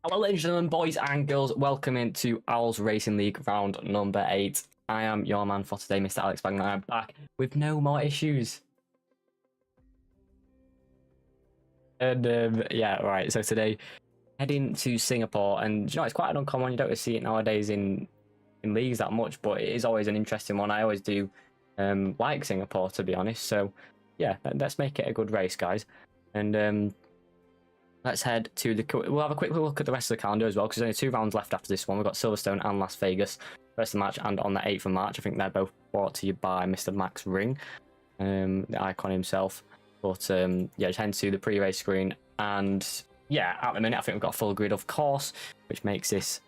Hello ladies and gentlemen, boys and girls, welcome into OWLS Racing League round number 8. I am your man for today, Mr. Alex Bagman. I'm back with no more issues. And yeah, right, so today, heading to Singapore, and you know, it's quite an uncommon, you don't see it nowadays in leagues that much, but it is always an interesting one. I always do like Singapore, to be honest, so yeah, let's make it a good race, guys. And let's head to the... We'll have a quick look at the rest of the calendar as well, because there's only 2 rounds left after this one. We've got Silverstone and Las Vegas, rest of the match, and on the 8th of March. I think they're both brought to you by Mr. Max Ring, the icon himself. But yeah, just head to the pre-race screen. And yeah, at the minute, I think we've got a full grid, of course, which makes this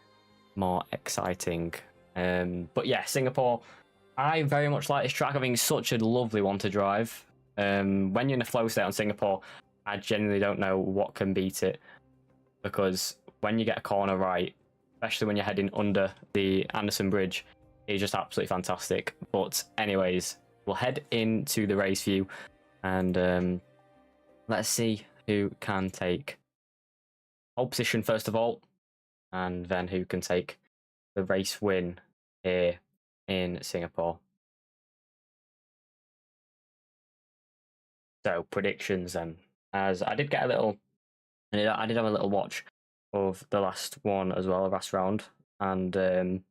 more exciting. But yeah, Singapore, I very much like this track. I think it's such a lovely one to drive. When you're in a flow state on Singapore, I genuinely don't know what can beat it, because when you get a corner right, especially when you're heading under the Anderson Bridge, it's just absolutely fantastic. But anyways, we'll head into the race view and let's see who can take pole position first of all, and then who can take the race win here in Singapore. So predictions then. As I did get a little, I did have a little watch of the last one as well, the last round, and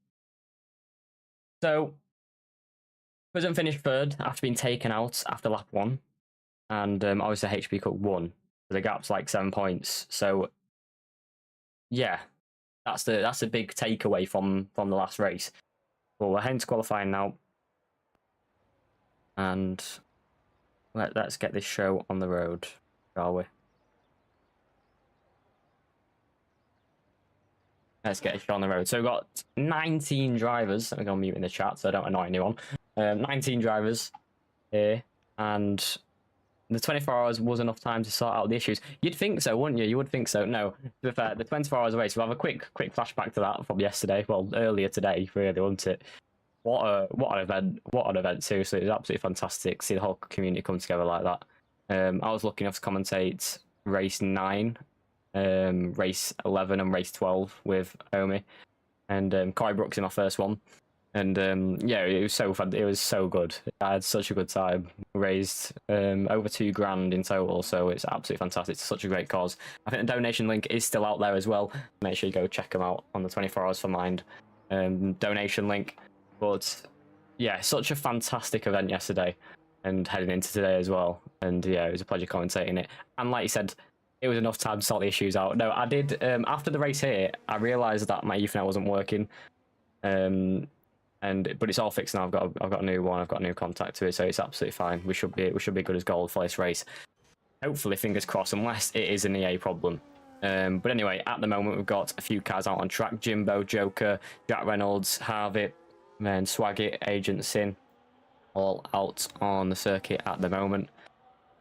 so Prison finished third after being taken out after lap 1, and obviously HP Cook won. The gap's like 7 points, so yeah, that's the big takeaway from the last race. Well, we're heading to qualifying now, and let's get this show on the road. Shall we? Let's get it on the road. So we've got 19 drivers. I'm going to mute in the chat so I don't annoy anyone. 19 drivers here, and the 24 hours was enough time to sort out the issues. You'd think so, wouldn't you? You would think so. No, to be fair, the 24 hours race, we'll have a quick flashback to that from yesterday. Well, earlier today, really, wasn't it? What an event! What an event! Seriously, it was absolutely fantastic to see the whole community come together like that. I was lucky enough to commentate race 9, race 11 and race 12 with Omi, and Corey Brooks in my first one. And yeah, it was so fun. It was so good. I had such a good time. Raised over $2,000 in total, so it's absolutely fantastic. It's such a great cause. I think the donation link is still out there as well. Make sure you go check them out on the 24 Hours for Mind donation link. But yeah, such a fantastic event yesterday, and heading into today as well. And yeah, it was a pleasure commentating it. And like you said, it was enough time to sort the issues out. No, I did, after the race here, I realised that my Ethernet wasn't working. But it's all fixed now. I've got a new one, I've got a new contact to it, so it's absolutely fine. We should be good as gold for this race. Hopefully, fingers crossed, unless it is an EA problem. But anyway, at the moment, we've got a few cars out on track. Jimbo, Joker, Jack Reynolds, Harvey, then Swaggy, Agent Sin, all out on the circuit at the moment.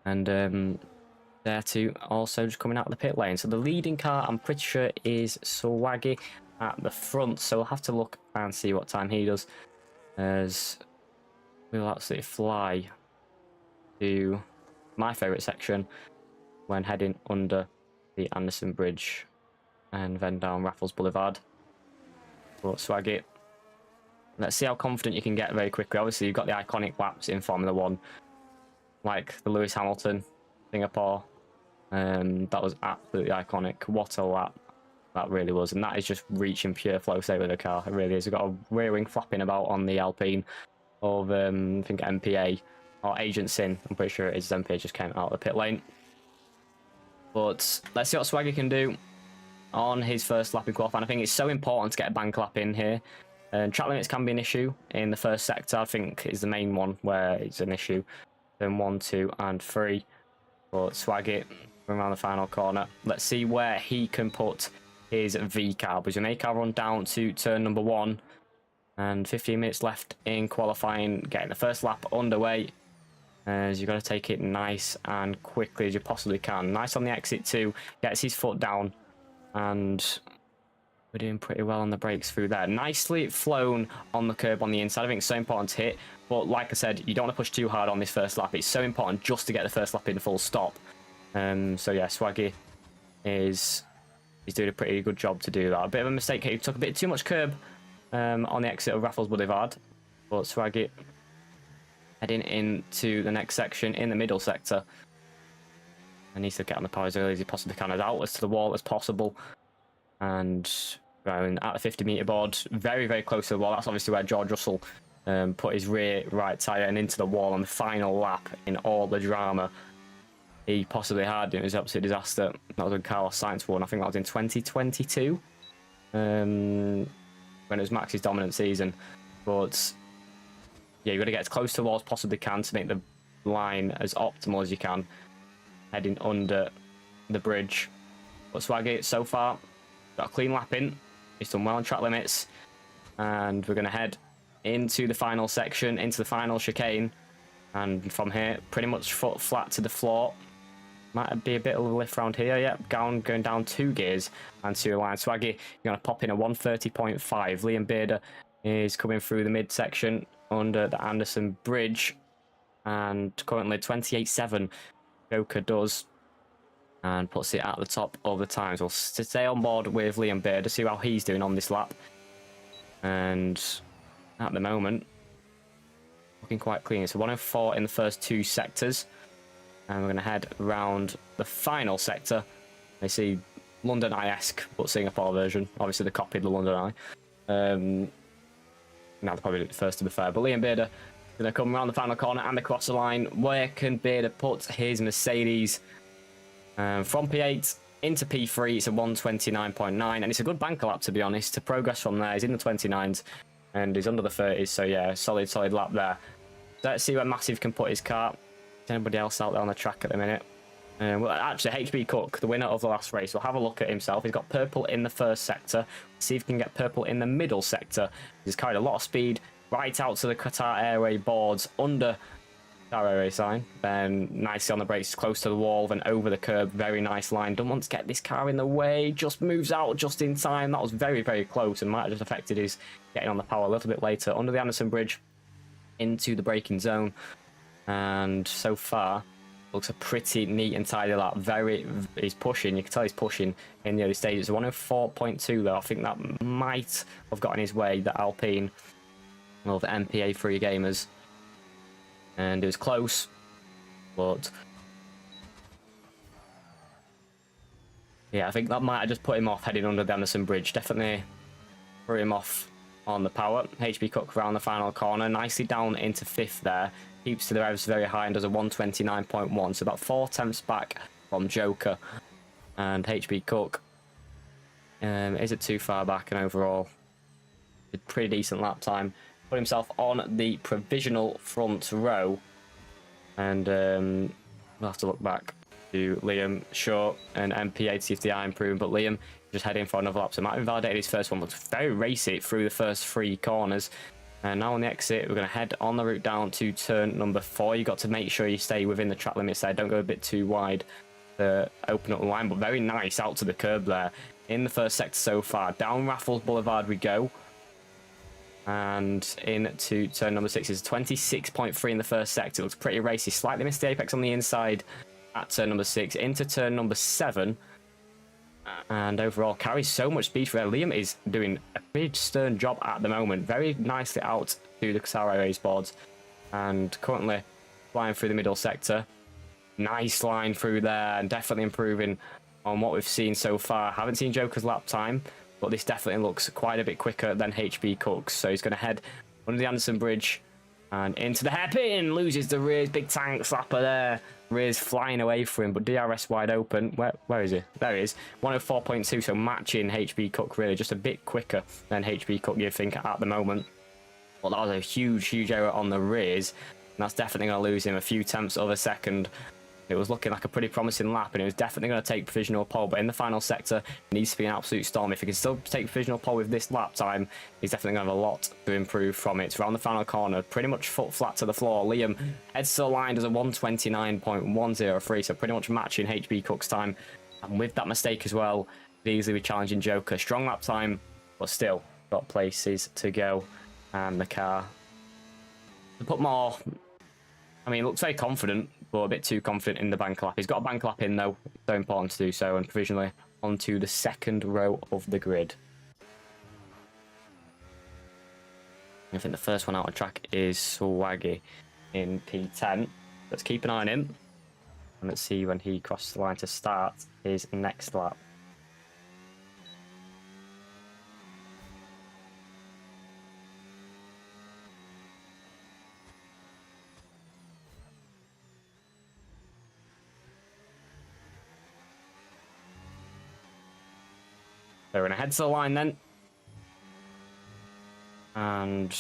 And there too, also just coming out of the pit lane. So the leading car, I'm pretty sure, is Swaggy at the front. So we'll have to look and see what time he does, as we'll absolutely fly to my favourite section when heading under the Anderson Bridge and then down Raffles Boulevard. But Swaggy, let's see how confident you can get very quickly. Obviously, you've got the iconic laps in Formula 1, like the Lewis Hamilton, Singapore. That was absolutely iconic. What a lap that really was. And that is just reaching pure flow state with the car. It really is. We've got a rear wing flapping about on the Alpine of, I think, MPA, or Agent Sin. I'm pretty sure it is. MPA just came out of the pit lane. But let's see what Swaggy can do on his first lap in qualifying. I think it's so important to get a bank lap in here. Track limits can be an issue in the first sector, I think, is the main one where it's an issue. Then 1, 2, and 3. But Swaggy around the final corner. Let's see where he can put his V car. Because your A car run down to turn number 1, and 15 minutes left in qualifying. Getting the first lap underway, as you've got to take it nice and quickly as you possibly can. Nice on the exit too. Gets his foot down, and we're doing pretty well on the brakes through there. Nicely flown on the curb on the inside. I think it's so important to hit. But like I said, you don't want to push too hard on this first lap. It's so important just to get the first lap in full stop. So yeah, Swaggy is he's doing a pretty good job to do that. A bit of a mistake. He took a bit too much curb on the exit of Raffles Boulevard, but Swaggy heading into the next section in the middle sector. And needs to get on the power as early as he possibly can, as out as to the wall as possible. And going at the 50-meter board, very, very close to the wall. That's obviously where George Russell put his rear right tyre and into the wall on the final lap in all the drama he possibly had. It was an absolute disaster. That was when Carlos Sainz won. I think that was in 2022, when it was Max's dominant season. But yeah, you've got to get as close to the wall as possibly can to make the line as optimal as you can, heading under the bridge. But Swaggy, so far, got a clean lap in. He's done well on track limits. And we're going to head into the final section, into the final chicane. And from here, pretty much foot flat to the floor. Might be a bit of a lift around here. Yep, going down 2 gears and 2 lines. Swaggy, you're going to pop in a 130.5. Liam Bader is coming through the midsection under the Anderson Bridge. And currently 28.7. Joker does. And puts it at the top of the times. We'll stay on board with Liam Bader, see how he's doing on this lap. And at the moment, looking quite clean. It's a 104 in the first 2 sectors. And we're going to head around the final sector. I see London Eye-esque, but Singapore version. Obviously, they copied the London Eye. Now they're probably the first to be fair. But Liam Bader is going to come around the final corner and across the line. Where can Bader put his Mercedes? From P8 into P3, it's a 129.9. And it's a good banker lap, to be honest. To progress from there, he's in the 29s. And he's under the 30s. So, yeah, solid lap there. Let's see where Massive can put his car. Anybody else out there on the track at the minute? Well, actually, HB Cook, the winner of the last race, will have a look at himself. He's got purple in the first sector. Let's see if he can get purple in the middle sector. He's carried a lot of speed right out to the Qatar Airway boards under Qatar Airway sign. Then nicely on the brakes, close to the wall, then over the curb. Very nice line. Don't want to get this car in the way. Just moves out just in time. That was very, very close and might have just affected his getting on the power a little bit later. Under the Anderson Bridge into the braking zone. And so far, looks a pretty neat and tidy lap. He's pushing. You can tell he's pushing in the early stages. 104.2 though. I think that might have gotten his way, the Alpine of the MPA 3 gamers. And it was close, but yeah, I think that might have just put him off heading under the Anderson Bridge. Definitely threw him off on the power. HB Cook around the final corner, nicely down into 5th there. Keeps to the revs very high and does a 129.1, so about 4 tenths back from Joker. And HB Cook isn't too far back, and overall a pretty decent lap time. Put himself on the provisional front row, and we'll have to look back to Liam Shaw and MPA to see if they are improving, but Liam just heading for another lap, so might have invalidated his first one, but very racy through the first 3 corners. And now on the exit, we're going to head on the route down to turn number 4. You've got to make sure you stay within the track limits there. Don't go a bit too wide to open up the line, but very nice out to the curb there in the first sector so far. Down Raffles Boulevard we go. And into turn number 6 is 26.3 in the first sector. It looks pretty racy. Slightly missed the apex on the inside at turn number 6. Into turn number 7. And overall carries so much speed for there. Liam is doing a big stern job at the moment. Very nicely out to the Qatar Airways boards. And currently flying through the middle sector. Nice line through there and definitely improving on what we've seen so far. Haven't seen Joker's lap time, but this definitely looks quite a bit quicker than HB Cook's. So he's going to head under the Anderson Bridge and into the hairpin. Loses the rears. Big tank slapper there. Rears flying away for him, but DRS wide open. Where is he? There he is. 104.2, so matching HB Cook really. Just a bit quicker than HB Cook, you'd think, at the moment. But that was a huge error on the rears. And that's definitely going to lose him a few tenths of a second. It was looking like a pretty promising lap, and it was definitely going to take provisional pole. But in the final sector, it needs to be an absolute storm. If he can still take provisional pole with this lap time, he's definitely going to have a lot to improve from it. Around the final corner, pretty much foot flat to the floor. Liam heads to the line, does a 129.103, so pretty much matching HB Cook's time. And with that mistake as well, he'd easily be challenging Joker. Strong lap time, but still got places to go. And the car to put more. I mean, looks very confident, but a bit too confident in the bank lap. He's got a bank lap in, though. So important to do so, and provisionally onto the second row of the grid. I think the first one out of track is Swaggy in P10. Let's keep an eye on him. And let's see when he crosses the line to start his next lap. So we're going to head to the line then. And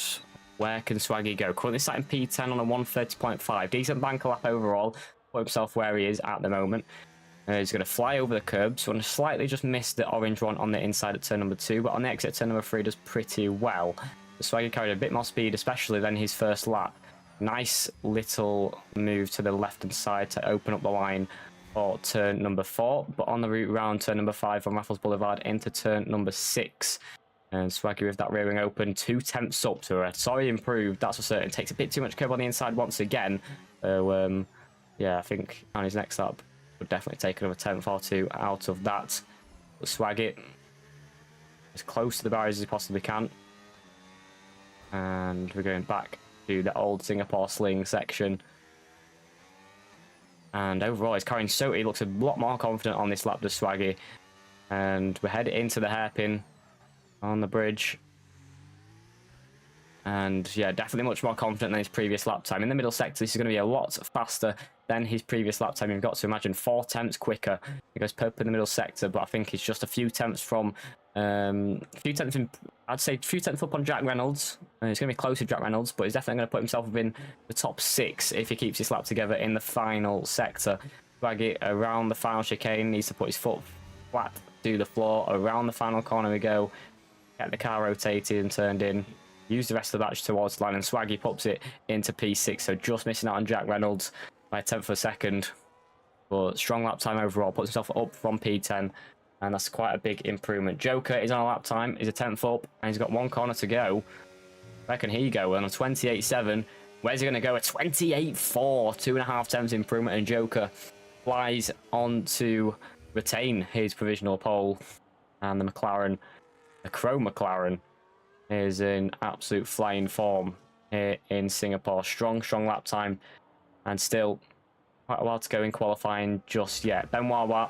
where can Swaggy go? Currently sat in P10 on a 130.5. Decent banker lap overall. Put himself where he is at the moment. He's going to fly over the curb. So slightly just missed the orange one on the inside at turn number 2. But on the exit at turn number 3 does pretty well. The Swaggy carried a bit more speed, especially than his first lap. Nice little move to the left-hand side to open up the line for turn number 4. But on the route round turn number 5 from Raffles Boulevard into turn number 6. And Swaggy with that rear wing open, 2 tenths up to her. Sorry, improved, that's for certain. Takes a bit too much curb on the inside once again. So, yeah, I think on his next lap, would definitely take another 10th or 2 out of that. But Swaggy as close to the barriers as he possibly can. And we're going back to the old Singapore sling section. And overall, he's carrying so he looks a lot more confident on this lap, does Swaggy. And we're heading into the hairpin on the bridge. And yeah, definitely much more confident than his previous lap time. In the middle sector, this is going to be a lot faster than his previous lap time. You've got to imagine 4 tenths quicker. He goes purple in the middle sector, but I think he's just a few tenths from, I'd say a few tenths up on Jack Reynolds. He's going to be close to Jack Reynolds, but he's definitely going to put himself within the top 6 if he keeps his lap together in the final sector. Swaggy around the final chicane, needs to put his foot flat to the floor. Around the final corner we go. Get the car rotated and turned in. Use the rest of the batch towards the line, and Swaggy pops it into P6, so just missing out on Jack Reynolds by a tenth of a second. But strong lap time overall, puts himself up from P10, and that's quite a big improvement. Joker is on a lap time, is a tenth up, and he's got 1 corner to go. Where can he go? On a 28.7. Where's he going to go? A 28.4, 2.5 tenths improvement, and Joker flies on to retain his provisional pole. And the McLaren, the Chrome McLaren, is in absolute flying form here in Singapore. Strong lap time, and still quite a while to go in qualifying just yet. Ben Wawa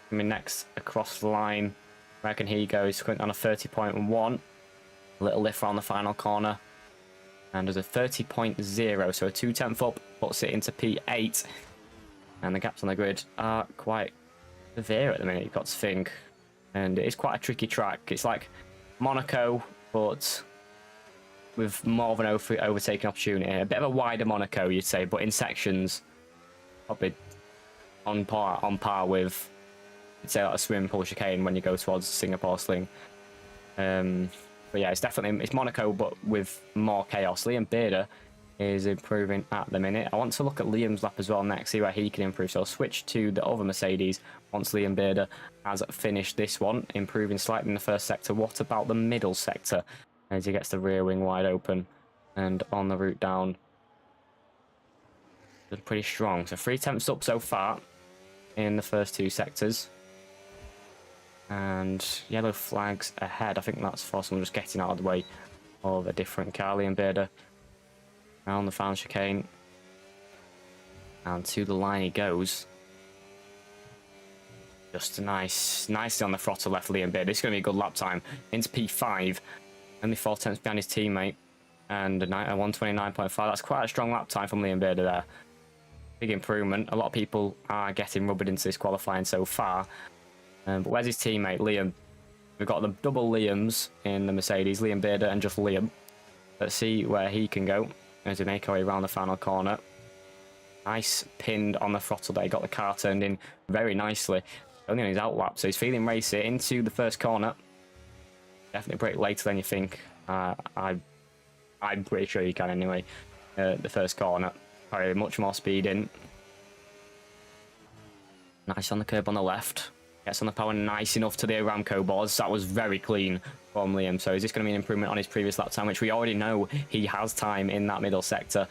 coming next across the line. Where can he go? He's on a 30.1. A little lift around the final corner. And there's a 30.0, so a 2 tenth up, puts it into P8. And the gaps on the grid are quite severe at the minute, you've got to think. And it is quite a tricky track. It's like Monaco, but with more of an overtaking opportunity. A bit of a wider Monaco, you'd say, but in sections, probably on par with, you'd say, like a swimming pool chicane when you go towards Singapore Sling. But yeah, it's Monaco, but with more chaos. Liam Bader is improving at the minute. I want to look at Liam's lap as well next, see where he can improve. So I'll switch to the other Mercedes once Liam Bader has finished this one, improving slightly in the first sector. What about the middle sector? As he gets the rear wing wide open and on the route down. It's pretty strong. So 3 tenths up so far in the first 2 sectors. And yellow flags ahead. I think that's for someone just getting out of the way of a different car. Liam Bader around the final chicane. And to the line he goes. Just nicely on the throttle left Liam Bader. This is going to be a good lap time. Into P5. Only 4 tenths behind his teammate. And a 129.5. That's quite a strong lap time from Liam Bader there. Big improvement. A lot of people are getting rubbered into this qualifying so far. But where's his teammate, Liam? We've got the double Liams in the Mercedes. Liam Bader and just Liam. Let's see where he can go as we make our way around the final corner. Nice pinned on the throttle there. He got the car turned in very nicely. Only on his outlap, so he's feeling racy into the first corner. Definitely brake later than you think. I'm pretty sure you can anyway. The first corner. Probably much more speed in. Nice on the curb on the left. Gets on the power nice enough to the Aramco boards. That was very clean from Liam. So is this going to be an improvement on his previous lap time, which we already know he has time in that middle sector.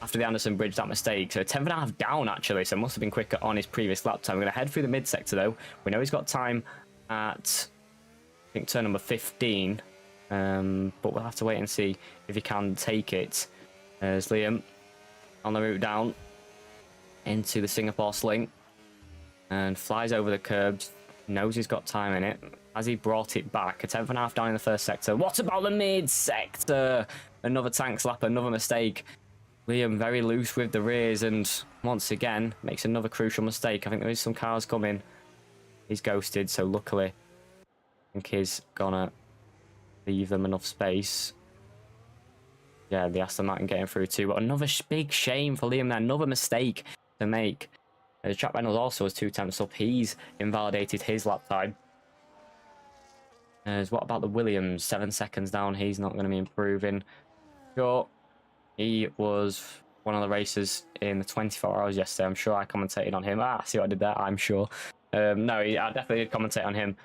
After the Anderson Bridge, that mistake. So 10.5 down, actually. So must have been quicker on his previous lap time. We're going to head through the mid sector, though. We know he's got time at, I think, turn number 15. But we'll have to wait and see if he can take it. There's Liam on the route down into the Singapore sling and flies over the curbs. Knows he's got time in it. As he brought it back, a 10th and a half down in the first sector. What about the mid sector? Another tank slap, another mistake. Liam very loose with the rears and once again makes another crucial mistake. I think there is some cars coming. He's ghosted, so luckily I think he's gonna leave them enough space. Yeah, the Aston Martin getting through too. But another big shame for Liam there. Another mistake to make. Jack Reynolds also has 2 tenths up. He's invalidated his lap time. What about the Williams? 7 seconds down. He's not going to be improving. Sure, he was one of the racers in the 24 hours yesterday. I'm sure I commentated on him. See what I did there? I'm sure. No, I definitely did commentate on him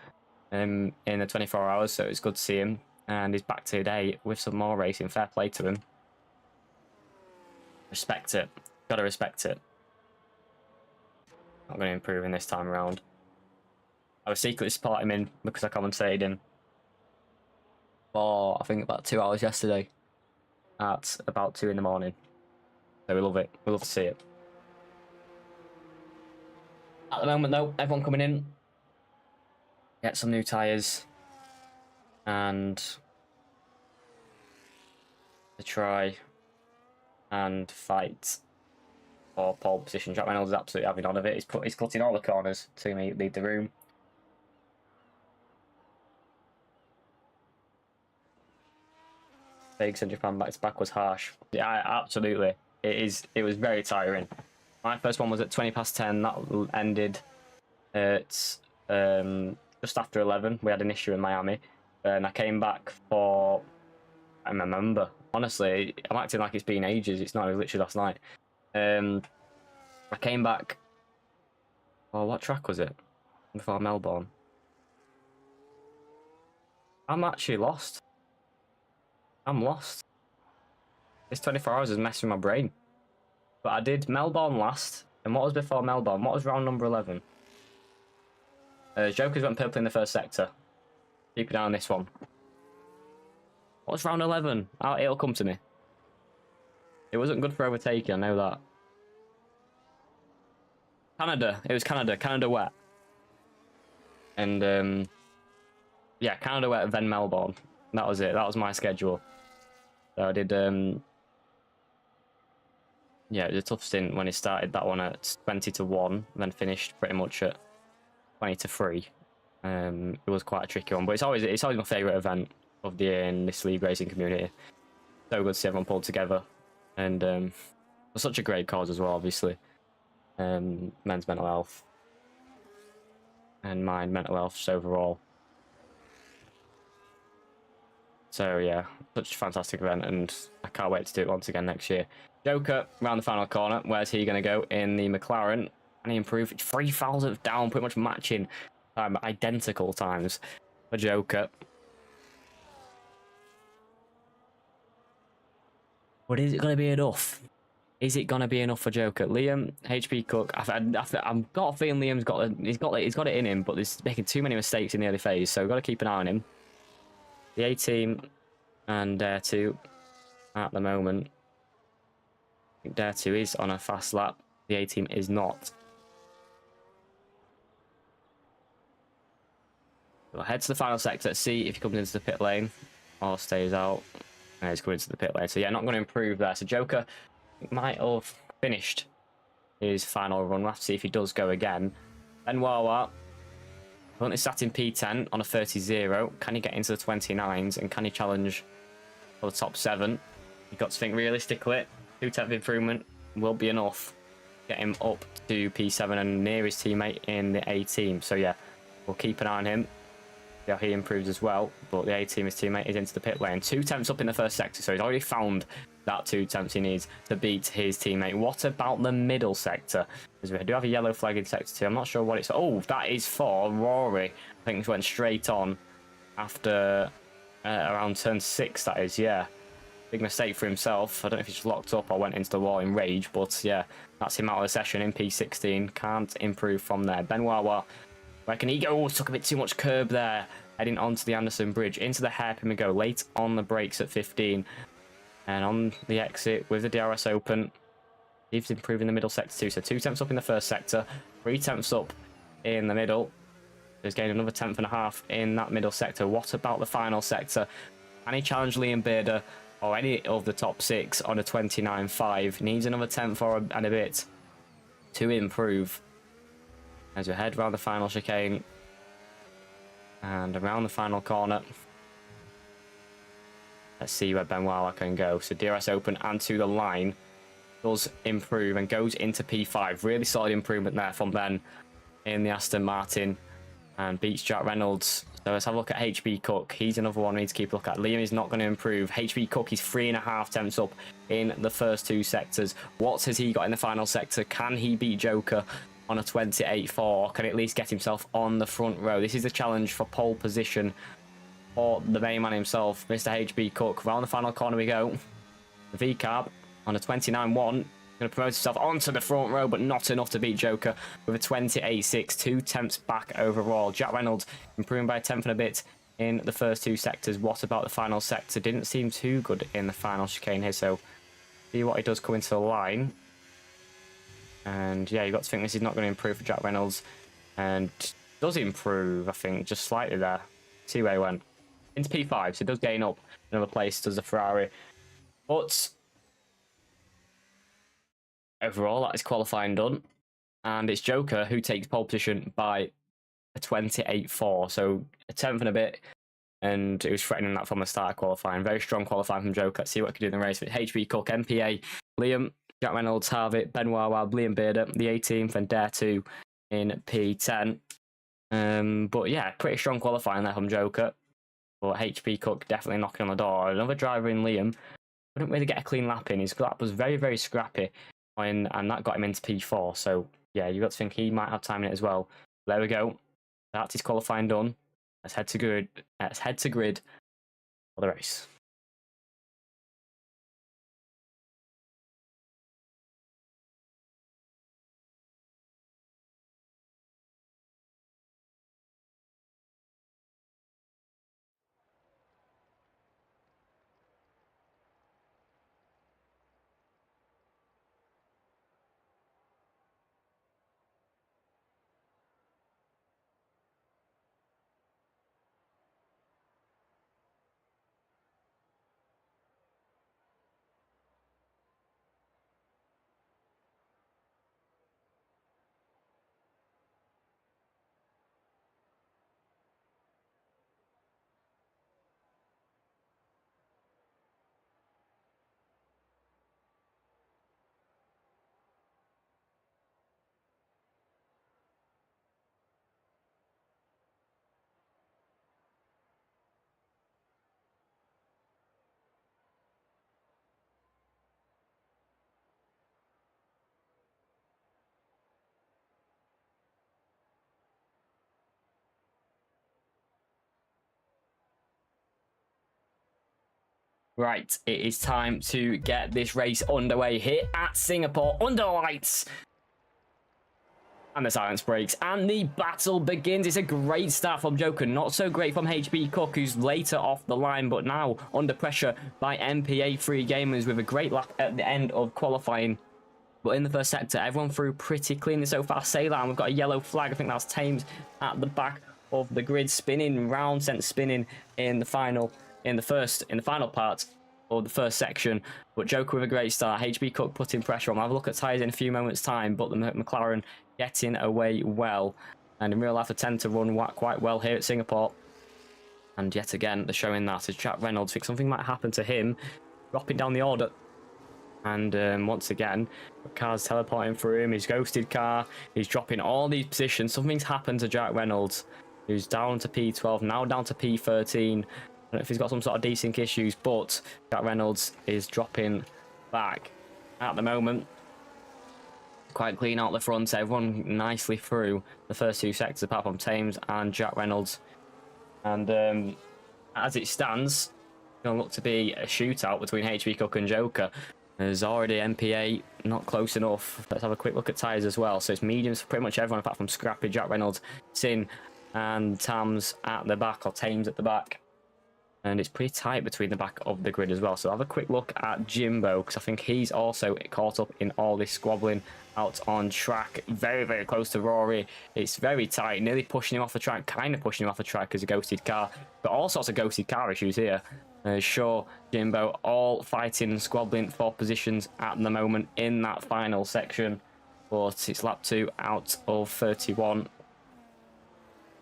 in the 24 hours, so it's good to see him. And he's back today with some more racing. Fair play to him. Respect it. Gotta respect it. Not going to improve in this time around. I was secretly supporting him in because I commentated him for, I think, about 2 hours yesterday at about 2 in the morning. So we love it. We love to see it. At the moment, though, everyone coming in. Get some new tyres. And to try and fight for pole position. Jack Reynolds is absolutely having none of it. He's cutting all the corners to leave the room. Send Japan back to back was harsh. Yeah, absolutely. It was very tiring. My first one was at 20 past 10. That ended at just after 11. We had an issue in Miami. And I came back for... I remember. Honestly, I'm acting like it's been ages. It's not. It was literally last night. I came back... Oh, what track was it? Before Melbourne. I'm actually lost. I'm lost. This 24 hours is messing with my brain. But I did Melbourne last. And what was before Melbourne? What was round number 11? Jokers went purple in the first sector. Keep an eye on this one. What's round 11? It'll come to me. It wasn't good for overtaking, I know that. Canada. It was Canada. Canada wet. And, yeah, Canada wet, then Melbourne. That was it. That was my schedule. So I did, yeah, it was a tough stint when he started that one at 20-1, then finished pretty much at 20-3. It was quite a tricky one, but it's always my favourite event of the year in this league racing community. So good to see everyone pulled together, and for such a great cause as well, obviously. Men's mental health and mine mental health just overall. So yeah, such a fantastic event, and I can't wait to do it once again next year. Joker around the final corner. Where's he going to go in the McLaren? And he improved 3,000th down, pretty much matching identical times for Joker. But is it going to be enough? Is it going to be enough for Joker? Liam, HP Cook. I've got a feeling Liam's got it in him, but he's making too many mistakes in the early phase, so we've got to keep an eye on him. The A-Team and Dare 2 at the moment. I think Dare 2 is on a fast lap. The A-Team is not. We'll head to the final sector, see if he comes into the pit lane or stays out. And he's coming into the pit lane. So yeah, not going to improve there. So Joker might have finished his final run. We'll have to see if he does go again. Ben Wawa currently sat in P10 on a 30-0. Can he get into the 29s? And can he challenge for the top 7? You've got to think realistically. 2/10 improvement will be enough to get him up to P7 and near his teammate in the A-Team. So yeah, we'll keep an eye on him. Yeah, he improves as well. But the A-Team, his teammate, is into the pit lane. 2/10 up in the first sector. So he's already found that 2/10 he needs to beat his teammate. What about the middle sector? Because we do have a yellow flag in sector 2. I'm not sure what it's... Oh, that is for Rory. I think it went straight on after around turn 6, that is, yeah. Big mistake for himself. I don't know if he's just locked up or went into the wall in rage, but yeah, that's him out of the session in P16. Can't improve from there. Ben Wawa Where can he go? Oh, took a bit too much curb there. Heading onto the Anderson Bridge. Into the hairpin we go. Late on the brakes at 15. And on the exit with the DRS open. He's improving the middle sector too. So 2 tenths up in the first sector. 3 tenths up in the middle. He's gained another 1.5 in that middle sector. What about the final sector? Can he challenge Liam Bader or any of the top 6 on a 29.5? Needs another 10th and a bit to improve. As we head around the final chicane and around the final corner. Let's see where Benoit can go. So DRS open and to the line. Does improve and goes into P5. Really solid improvement there from Ben in the Aston Martin. And beats Jack Reynolds. So let's have a look at HB Cook. He's another one we need to keep a look at. Liam is not going to improve. HB Cook is 3.5 tenths up in the first 2 sectors. What has he got in the final sector? Can he beat Joker on a 28.4? Can he at least get himself on the front row? This is a challenge for pole position for the main man himself, Mr. HB Cook. Round the final corner we go. The V-carb on a 29.1. Going to promote himself onto the front row, but not enough to beat Joker with a 28.6, 2 tenths back overall. Jack Reynolds improving by a 10th and a bit in the first 2 sectors. What about the final sector? Didn't seem too good in the final chicane here, so see what he does come into the line. And yeah, you've got to think this is not going to improve for Jack Reynolds. And does improve, I think, just slightly there. See where he went. Into P5, so it does gain up another place, does the Ferrari. But overall, that is qualifying done. And it's Joker who takes pole position by a 28.4. So a 10th and a bit. And it was threatening that from the start of qualifying. Very strong qualifying from Joker. Let's see what he can do in the race with HB Cook, MPA, Liam, Jack Reynolds, Harvick, Benoit, Liam Bader, the 18th, and Dare 2 in P10. But yeah, pretty strong qualifying there from Joker. But HB Cook definitely knocking on the door. Another driver in Liam couldn't really get a clean lap in. His lap was very, very scrappy. And that got him into P4. So yeah, you've got to think he might have time in it as well. There we go. That's his qualifying done. Let's head to grid. For the race. Right, it is time to get this race underway here at Singapore under lights. And the silence breaks, and the battle begins. It's a great start from Joker, not so great from HB Cook, who's later off the line, but now under pressure by MPA Free Gamers with a great lap at the end of qualifying. But in the first sector, everyone threw pretty cleanly so far. Say that, and we've got a yellow flag. I think that's Thames at the back of the grid, spinning round, spinning in the final part of the first section. But Joker with a great start. HB Cook putting pressure on. We'll have a look at tyres in a few moments' time, but the McLaren getting away well. And in real life, they tend to run quite well here at Singapore. And yet again, they're showing that as Jack Reynolds thinks something might happen to him, dropping down the order. And once again, car's teleporting through him. His ghosted car, he's dropping all these positions. Something's happened to Jack Reynolds, who's down to P12, now down to P13. I don't know if he's got some sort of desync issues, but Jack Reynolds is dropping back at the moment. Quite clean out the front, everyone nicely through the first 2 sectors, apart from Thames and Jack Reynolds. And as it stands, it's going to look to be a shootout between HB Cook and Joker. There's already MPA not close enough. Let's have a quick look at tyres as well. So it's mediums for pretty much everyone apart from Scrappy. Jack Reynolds in, and Tams at the back, or Thames at the back. And it's pretty tight between the back of the grid as well. So have a quick look at Jimbo, because I think he's also caught up in all this squabbling out on track. Very, very close to Rory. It's very tight, nearly pushing him off the track, kind of pushing him off the track as a ghosted car. But all sorts of ghosted car issues here. Shaw, Jimbo, all fighting and squabbling for positions at the moment in that final section. But it's lap 2 out of 31.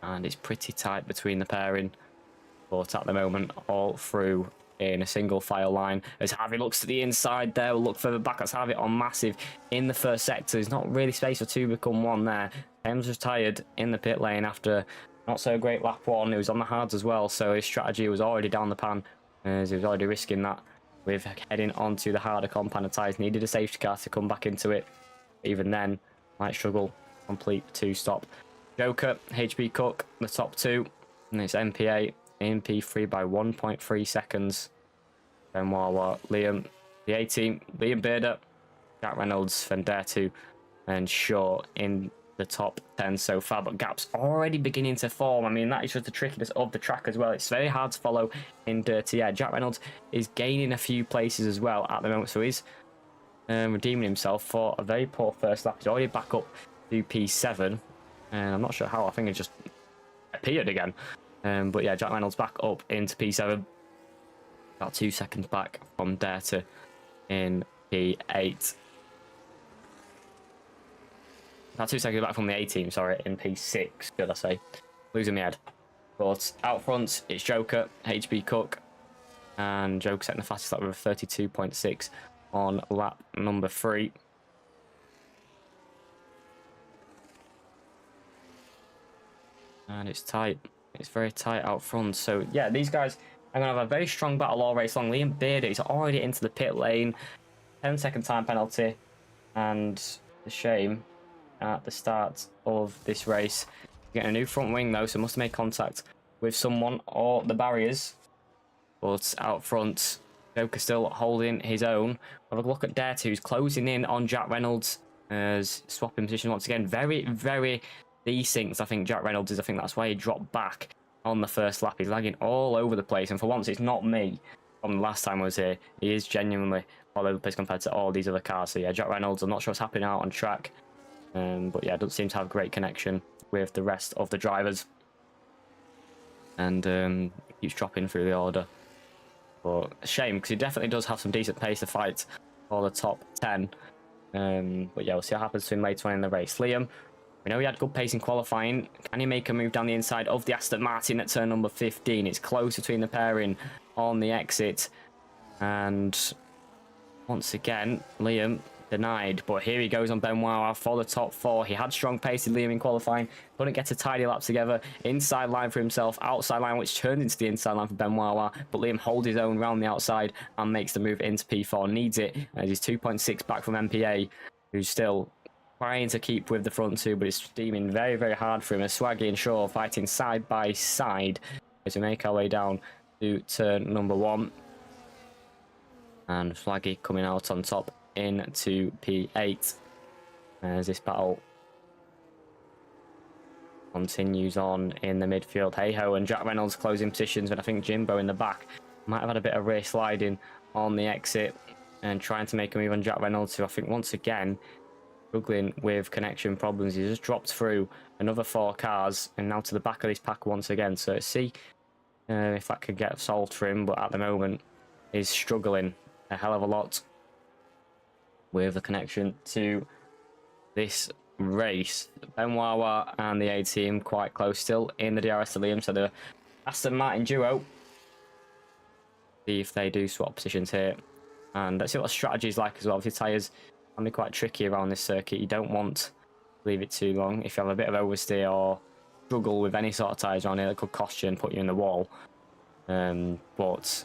And it's pretty tight between the pairing. But at the moment, all through in a single file line. As Harvey looks to the inside there, we'll look further back. That's Harvey on massive in the first sector. There's not really space for 2 become 1 there. Thames was tired in the pit lane after not so great lap 1. It was on the hards as well, so his strategy was already down the pan, as he was already risking that with heading onto the harder compound tyres. Needed a safety car to come back into it. Even then, might struggle complete 2-stop. Joker, HB Cook, the top 2, and it's MPA. In P3 by 1.3 seconds. Benoit, Liam, the A-team, Liam Bader, Jack Reynolds, Vendetto, and Shaw in the top 10 so far. But gaps already beginning to form. I mean, that is just the trickiness of the track as well. It's very hard to follow in dirty air. Jack Reynolds is gaining a few places as well at the moment, so he's redeeming himself for a very poor first lap. He's already back up to P7, and I'm not sure how. I think it just appeared again. But yeah, Jack Reynolds back up into P7. About 2 seconds back from Data in P8. About 2 seconds back from the A-team, sorry, in P6, should I say. Losing my head. But out front, it's Joker, HB Cook. And Joker setting the fastest lap with a 32.6 on lap number 3. And it's tight. It's very tight out front. So, yeah, these guys are going to have a very strong battle all race long. Liam Bearder is already into the pit lane. 10-second time penalty. And a shame at the start of this race. Getting a new front wing, though, so must have made contact with someone or the barriers. But out front, Joker still holding his own. Have a look at Dare, who's closing in on Jack Reynolds. As swapping position once again. Very, very desyncs, I think, Jack Reynolds is. I think that's why he dropped back on the first lap. He's lagging all over the place, and for once it's not me from the last time I was here. He is genuinely all over the place compared to all these other cars. So yeah, Jack Reynolds, I'm not sure what's happening out on track, but yeah, doesn't seem to have great connection with the rest of the drivers, and keeps dropping through the order. But a shame, because he definitely does have some decent pace to fight for the top 10. But yeah, we'll see what happens to him later on in the race. Liam, we know he had good pace in qualifying. Can he make a move down the inside of the Aston Martin at turn number 15? It's close between the pairing on the exit. And once again, Liam denied. But here he goes on Benoit for the top 4. He had strong pace in Liam in qualifying. Couldn't get a tidy lap together. Inside line for himself. Outside line, which turned into the inside line for Benoit. But Liam holds his own round the outside and makes the move into P4. Needs it. And he's 2.6 back from MPA, who's still trying to keep with the front 2, but it's steaming very, very hard for him. As Swaggy and Shaw fighting side by side as we make our way down to turn number 1. And Swaggy coming out on top into P8 as this battle continues on in the midfield. Hey-ho, and Jack Reynolds closing positions, but I think Jimbo in the back might have had a bit of rear sliding on the exit and trying to make a move on Jack Reynolds, who I think once again struggling with connection problems. He just dropped through another 4 cars and now to the back of this pack once again. So let's see if that could get solved for him, but at the moment he's struggling a hell of a lot with the connection to this race. Benoit and the A-team quite close still in the DRS to Liam, so the Aston Martin duo. See if they do swap positions here, and let's see what the strategy is like as well. Obviously tyres can be quite tricky around this circuit. You don't want to leave it too long. If you have a bit of oversteer or struggle with any sort of tyres around here, that could cost you and put you in the wall. But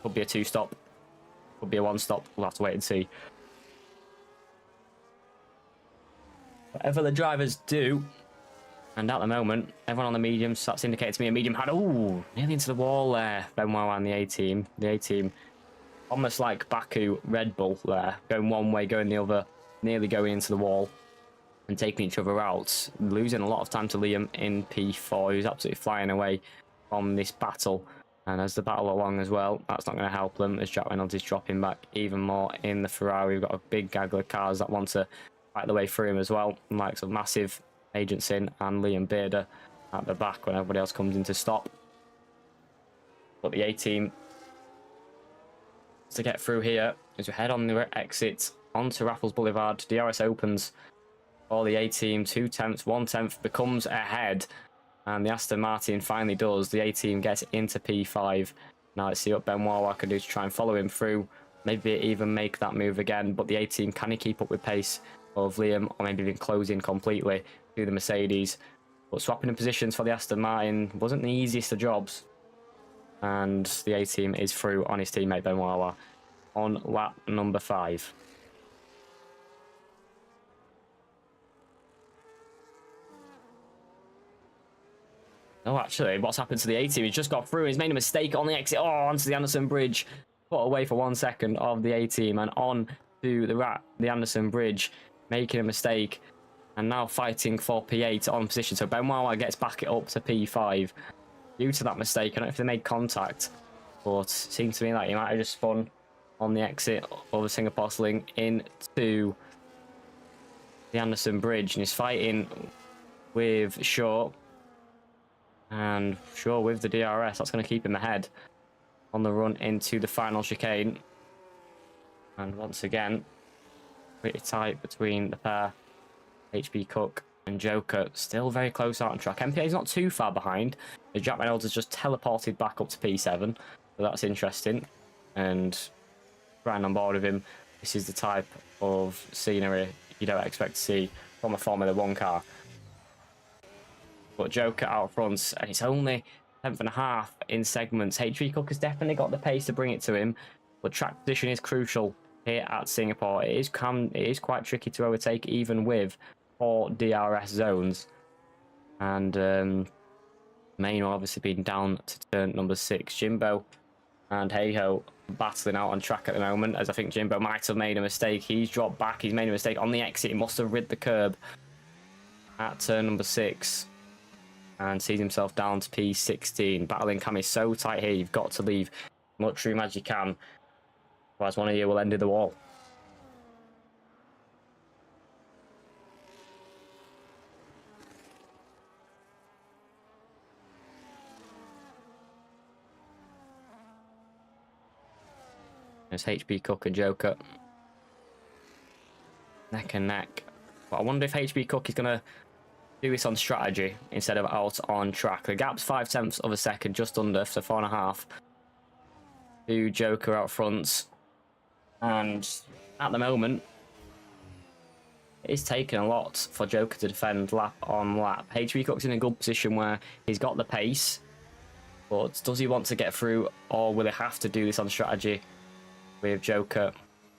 could be a 2-stop, could be a 1-stop. We'll have to wait and see. Whatever the drivers do, and at the moment, everyone on the mediums, that's indicated to me a medium had, ooh, nearly into the wall there. Benoit and the A-team. The A-team, almost like Baku Red Bull there, going one way, going the other, nearly going into the wall. and taking each other out, losing a lot of time to Liam in P4, who's absolutely flying away from this battle. And as the battle along as well, that's not going to help them as Jack Reynolds is dropping back even more in the Ferrari. We've got a big gaggle of cars that want to fight the way through him as well, like some massive Agent Sin and Liam Bader at the back when everybody else comes in to stop. But the A-team to get through here as we head on the exit onto Raffles Boulevard. DRS opens for the A-team. 2 tenths, 1 tenth becomes ahead. And the Aston Martin finally does. The A-team gets into P5. Now let's see what Benoit can do to try and follow him through. Maybe even make that move again. But the A-team, can he keep up with pace of Liam? Or maybe even close in completely to the Mercedes. But swapping in positions for the Aston Martin wasn't the easiest of jobs. And the A-team is through on his teammate Benoit on lap number 5. Oh, actually, what's happened to the A-team? He's just got through. He's made a mistake on the exit. Oh, onto the Anderson Bridge. Put away for 1 second of the A-team and on to the Anderson Bridge, making a mistake. And now fighting for P8 on position. So Benoit gets back it up to P5 due to that mistake. I don't know if they made contact, but it seems to me like he might have just spun on the exit of the Singapore Sling into the Anderson Bridge. And he's fighting with Shaw. And Shaw with the DRS. That's going to keep him ahead on the run into the final chicane. And once again, pretty tight between the pair. HB Cook and Joker still very close out on track. MPA is not too far behind. Jack Reynolds has just teleported back up to P7. So that's interesting. And right on board with him. This is the type of scenery you don't expect to see from a Formula 1 car. But Joker out front, and it's only 10.5 in segments. HB Cook has definitely got the pace to bring it to him, but track position is crucial here at Singapore. It is quite tricky to overtake, even with 4 DRS zones. And Maynor obviously being down to turn number 6. Jimbo and Heyho battling out on track at the moment, as I think Jimbo might have made a mistake. He's dropped back. He's made a mistake on the exit. He must have rid the curb at turn number 6. And sees himself down to P16. Battling Cam is so tight here. You've got to leave much room as you can. Otherwise, one of you will end in the wall. There's HB Cook and Joker. Neck and neck. But I wonder if HB Cook is going to do this on strategy instead of out on track. The gap's 5 tenths of a second, just under, so 4.5 to Joker out front. And at the moment, it's taken a lot for Joker to defend lap on lap. HB Cook's in a good position where he's got the pace, but does he want to get through, or will he have to do this on strategy with Joker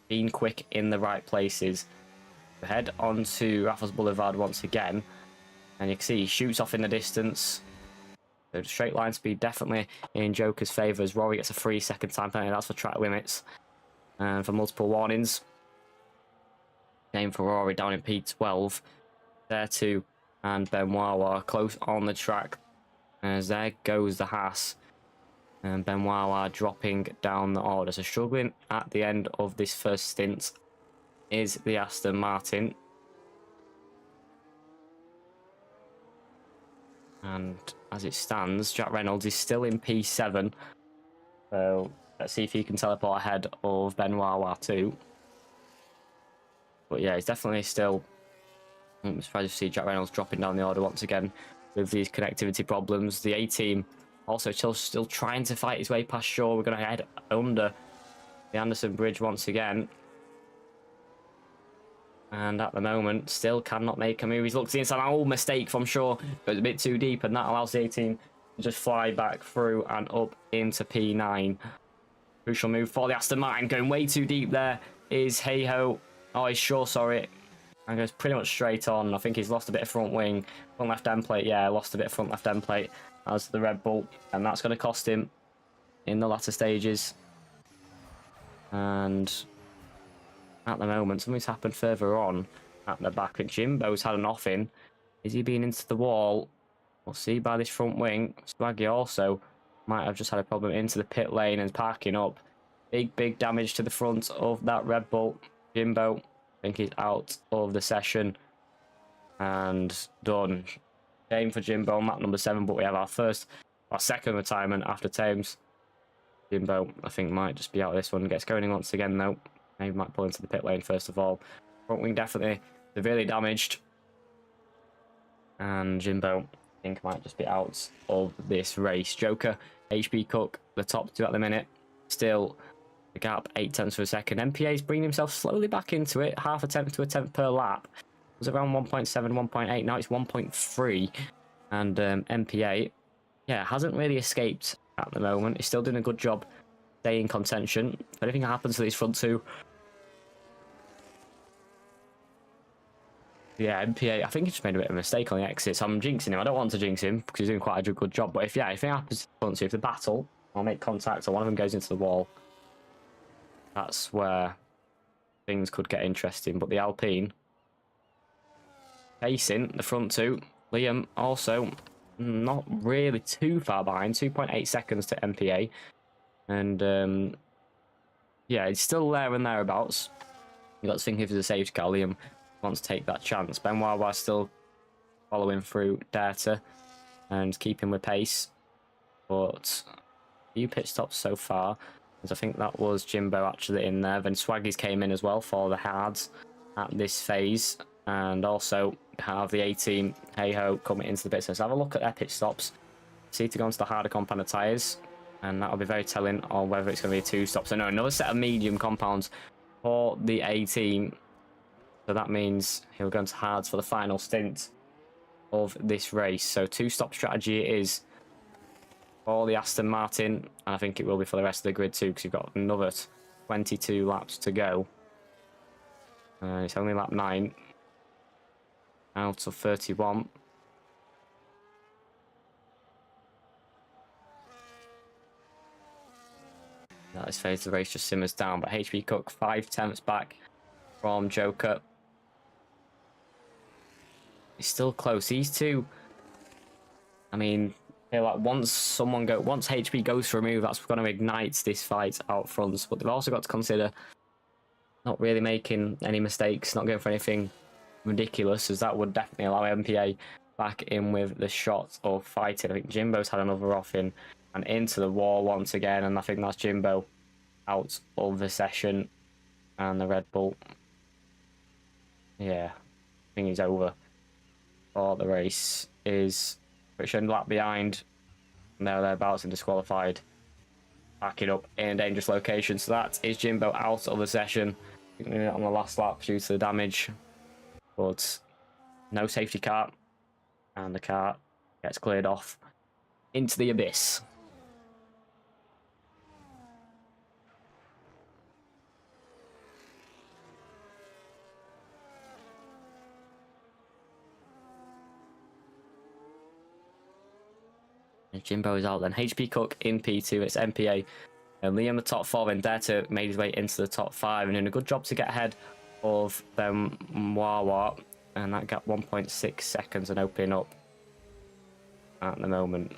being quick in the right places? We head on to Raffles Boulevard once again. And you can see he shoots off in the distance. So straight line speed definitely in Joker's favour as Rory gets a 3-second time penalty. That's for track limits and for multiple warnings. Game for Rory down in P12. There too. And Benoit close on the track. As there goes the Haas. And Benoit dropping down the order. So struggling at the end of this first stint is the Aston Martin. And as it stands, Jack Reynolds is still in P7. So let's see if he can teleport ahead of Benoit too. But yeah, he's definitely still... I'm surprised to see Jack Reynolds dropping down the order once again with these connectivity problems. The A-team also still trying to fight his way past Shaw. We're going to head under the Anderson Bridge once again. And at the moment, still cannot make a move. He's looked inside. An old mistake from Shaw, but it's a bit too deep, and that allows the A-team to just fly back through and up into P9. Crucial move for the Aston Martin. Going way too deep there is Heyho. Oh, he's Shaw, sorry. And goes pretty much straight on. I think he's lost a bit of front wing. Front left end plate, yeah, lost a bit of front left end plate as the Red Bull. And that's going to cost him in the latter stages. And... at the moment, something's happened further on. at the back. And Jimbo's had an off-in. Is he being into the wall? We'll see by this front wing. Swaggy also might have just had a problem into the pit lane and parking up. Big damage to the front of that Red Bull. Jimbo, I think he's out of the session. And done. Shame for Jimbo, map number 7, but we have our second retirement after Thames. Jimbo, I think, might just be out of this one. Gets going once again, though. Maybe might pull into the pit lane first of all. Front wing definitely severely damaged. And Jimbo, I think, might just be out of this race. Joker, HP Cook, the top 2 at the minute. Still, the gap 8 tenths per second. MPA's bringing himself slowly back into it. Half a tenth to a tenth per lap. It was around 1.7, 1.8. Now it's 1.3. And MPA, yeah, hasn't really escaped at the moment. He's still doing a good job staying in contention. If anything happens to these front 2, yeah, MPA, I think he just made a bit of a mistake on the exits. I'm jinxing him. I don't want to jinx him because he's doing quite a good job. But if it happens to the front 2, if the battle, I'll make contact or one of them goes into the wall, that's where things could get interesting. But the Alpine facing the front 2. Liam also not really too far behind, 2.8 seconds to MPA. And yeah, he's still there and thereabouts. You've got to think if there's a safety car, Liam wants to take that chance. Ben Wawa still following through Data and keeping with pace. But a few pit stops so far. As I think that was Jimbo actually in there. Then Swaggy's came in as well for the hards at this phase. And also have the A-Team, hey-ho, coming into the pit. So let's have a look at their pit stops. See to go onto the harder compound of tyres. And that'll be very telling on whether it's going to be a 2-stop. So no, another set of medium compounds for the A-Team. So that means he'll go into hards for the final stint of this race. So 2-stop strategy it is for the Aston Martin. And I think it will be for the rest of the grid too, because you've got another 22 laps to go. It's only lap 9 out of 31. That is phase the race just simmers down, but HP Cook 5 tenths back from Joker. He's still close. These two, I mean, I feel like once HP goes for a move, that's going to ignite this fight out front. But they've also got to consider not really making any mistakes, not going for anything ridiculous, as that would definitely allow MPA back in with the shot of fighting. I think Jimbo's had another off in and into the wall once again, and I think that's Jimbo out of the session. And the Red Bull, yeah, I think he's over for the race. Is Richard lap behind, and thereabouts and disqualified. Backing up in a dangerous location. So that is Jimbo out of the session on the last lap due to the damage. But no safety car, and the car gets cleared off into the abyss. Jimbo is out then. HP Cook in P2, it's MPA. And Liam the top 4, then Data made his way into the top 5 and doing a good job to get ahead of them Wawa. And that got 1.6 seconds and opening up at the moment.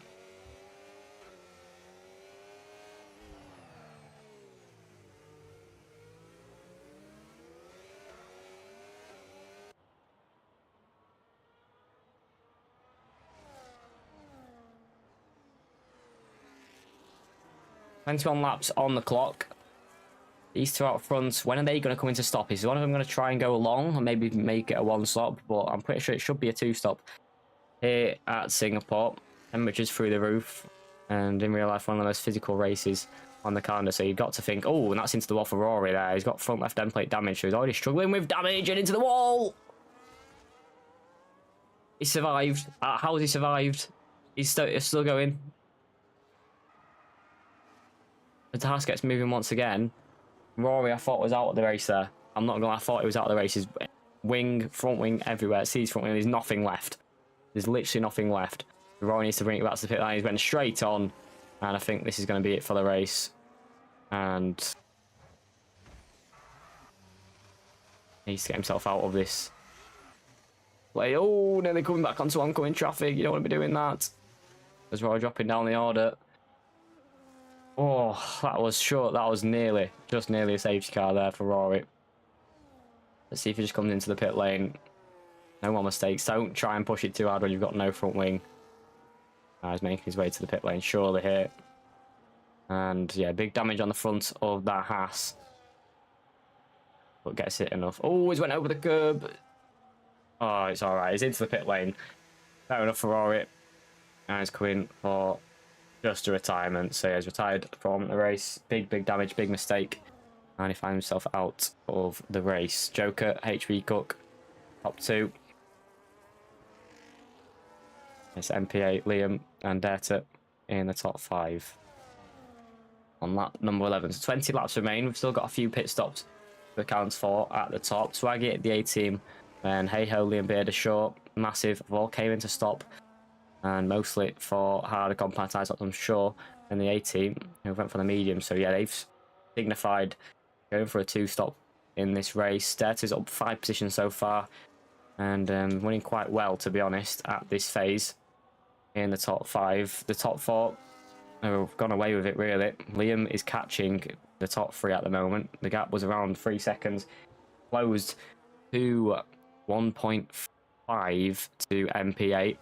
"21 laps on the clock. These two out front, when are they going to come into stop? Is one of them going to try and go along or maybe make it a 1-stop? But I'm pretty sure it should be a 2-stop here at Singapore. Temperatures through the roof. And in real life, one of the most physical races on the calendar. So you've got to think, oh, and that's into the wall for Rory there. He's got front left end plate damage. So he's already struggling with damage and into the wall. He survived. How has he survived? He's still going. The task gets moving once again. Rory, I thought, was out of the race there. I'm not gonna lie, I thought he was out of the race. His wing, front wing, everywhere. Sees front wing, there's nothing left. There's literally nothing left. Rory needs to bring it back to the pit line. He's went straight on, and I think this is going to be it for the race. And he needs to get himself out of this play. Oh, nearly coming back onto oncoming traffic. You don't want to be doing that. As well, dropping down the order. Oh, that was short. That was nearly, just nearly a safety car there for Rory. Let's see if he just comes into the pit lane. No more mistakes. Don't try and push it too hard when you've got no front wing. He's making his way to the pit lane, surely here. And yeah, big damage on the front of that Haas. But gets it enough. Oh, he's went over the curb. Oh, it's alright. He's into the pit lane. Fair enough for Rory. And he's coming for just a retirement. So he's retired from the race. Big damage, big mistake. And he finds himself out of the race. Joker, HB Cook, top 2. It's MPA, Liam, and Data in the top 5. On lap number 11. So 20 laps remain. We've still got a few pit stops to account for at the top. Swaggy at the A team. And Hey Ho, Liam Beard, short, massive. All came in to stop. And mostly for harder compound tyres, I'm sure. And the A team, who went for the medium. So yeah, they've signified going for a 2-stop in this race. Data's up 5 positions so far. And winning quite well, to be honest, at this phase. In the top 5. The top 4 have gone away with it, really. Liam is catching the top 3 at the moment. The gap was around 3 seconds. Closed to 1.5 to MP8.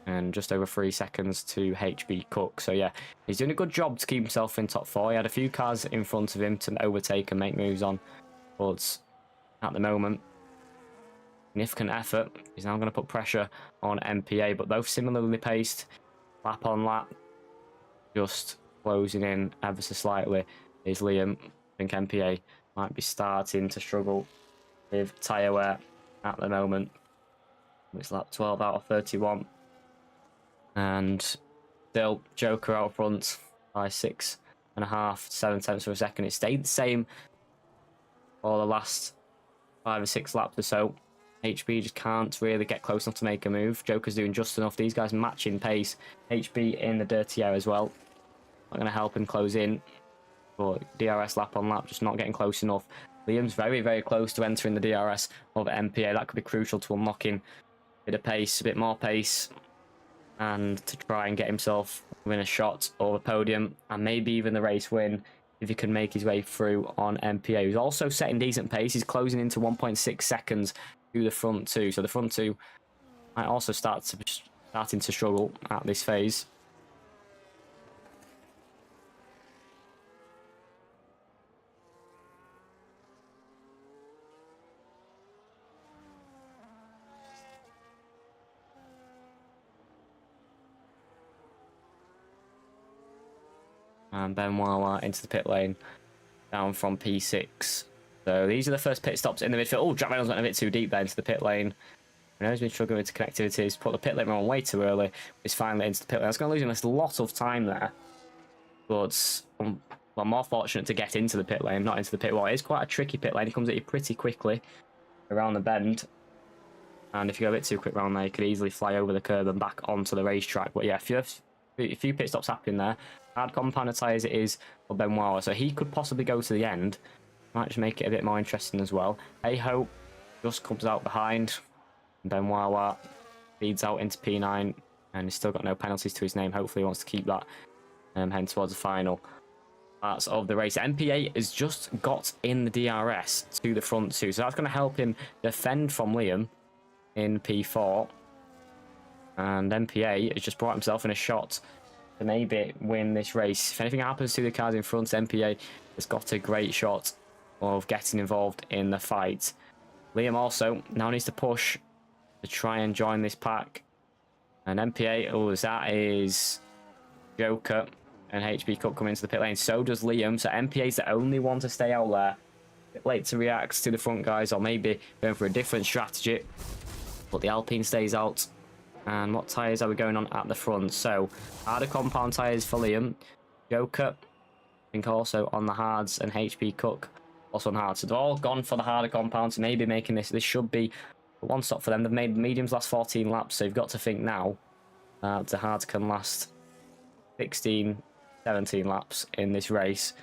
And just over 3 seconds to HB Cook. So yeah, he's doing a good job to keep himself in top 4. He had a few cars in front of him to overtake and make moves on. But at the moment, significant effort. He's now going to put pressure on MPA, but both similarly paced, lap on lap, just closing in ever so slightly is Liam. I think MPA might be starting to struggle with tyre wear at the moment. It's lap 12 out of 31. And still Joker out front by 6.5, 7 tenths of a second. It stayed the same for the last 5 or 6 laps or so. HB just can't really get close enough to make a move. Joker's doing just enough. These guys matching pace. HB in the dirty air as well. Not going to help him close in. But DRS lap on lap, just not getting close enough. Liam's very close to entering the DRS of MPA. That could be crucial to unlocking a bit of pace, a bit more pace. And to try and get himself win a shot or a podium. And maybe even the race win if he can make his way through on MPA. He's also setting decent pace. He's closing into 1.6 seconds to the front 2. So the front 2 might also starting to struggle at this phase. And Ben Wawa into the pit lane, down from P6. So these are the first pit stops in the midfield. Oh, Jack Reynolds went a bit too deep there into the pit lane. I know he's been struggling with connectivity. He's put the pit lane on way too early. He's finally into the pit lane. That's going to lose him a lot of time there. But I'm more fortunate to get into the pit lane, not into the pit wall. It is quite a tricky pit lane. He comes at you pretty quickly around the bend. And if you go a bit too quick around there, you could easily fly over the curb and back onto the racetrack. But yeah, a few pit stops happening there. Hard compound tyres it is for Ben Wawa, so he could possibly go to the end. Might just make it a bit more interesting as well. Hey Ho just comes out behind. Ben Wawa feeds out into P9, and he's still got no penalties to his name. Hopefully he wants to keep that heading towards the final parts of the race. MPA has just got in the DRS to the front 2, so that's going to help him defend from Liam in P4. And MPA has just brought himself in a shot to maybe win this race. If anything happens to the cars in front, MPA has got a great shot of getting involved in the fight. Liam also now needs to push to try and join this pack. And MPA, oh, that is Joker and HB Cook come into the pit lane. So does Liam. So MPA is the only one to stay out there. A bit late to react to the front guys, or maybe going for a different strategy. But the Alpine stays out. And what tyres are we going on at the front? So, harder compound tyres for Liam. Joker, I think also on the hards, and HB Cook also on hards. So they've all gone for the harder compounds, maybe making this should be one stop for them. They've made mediums last 14 laps, so you've got to think now the hards can last 16, 17 laps in this race.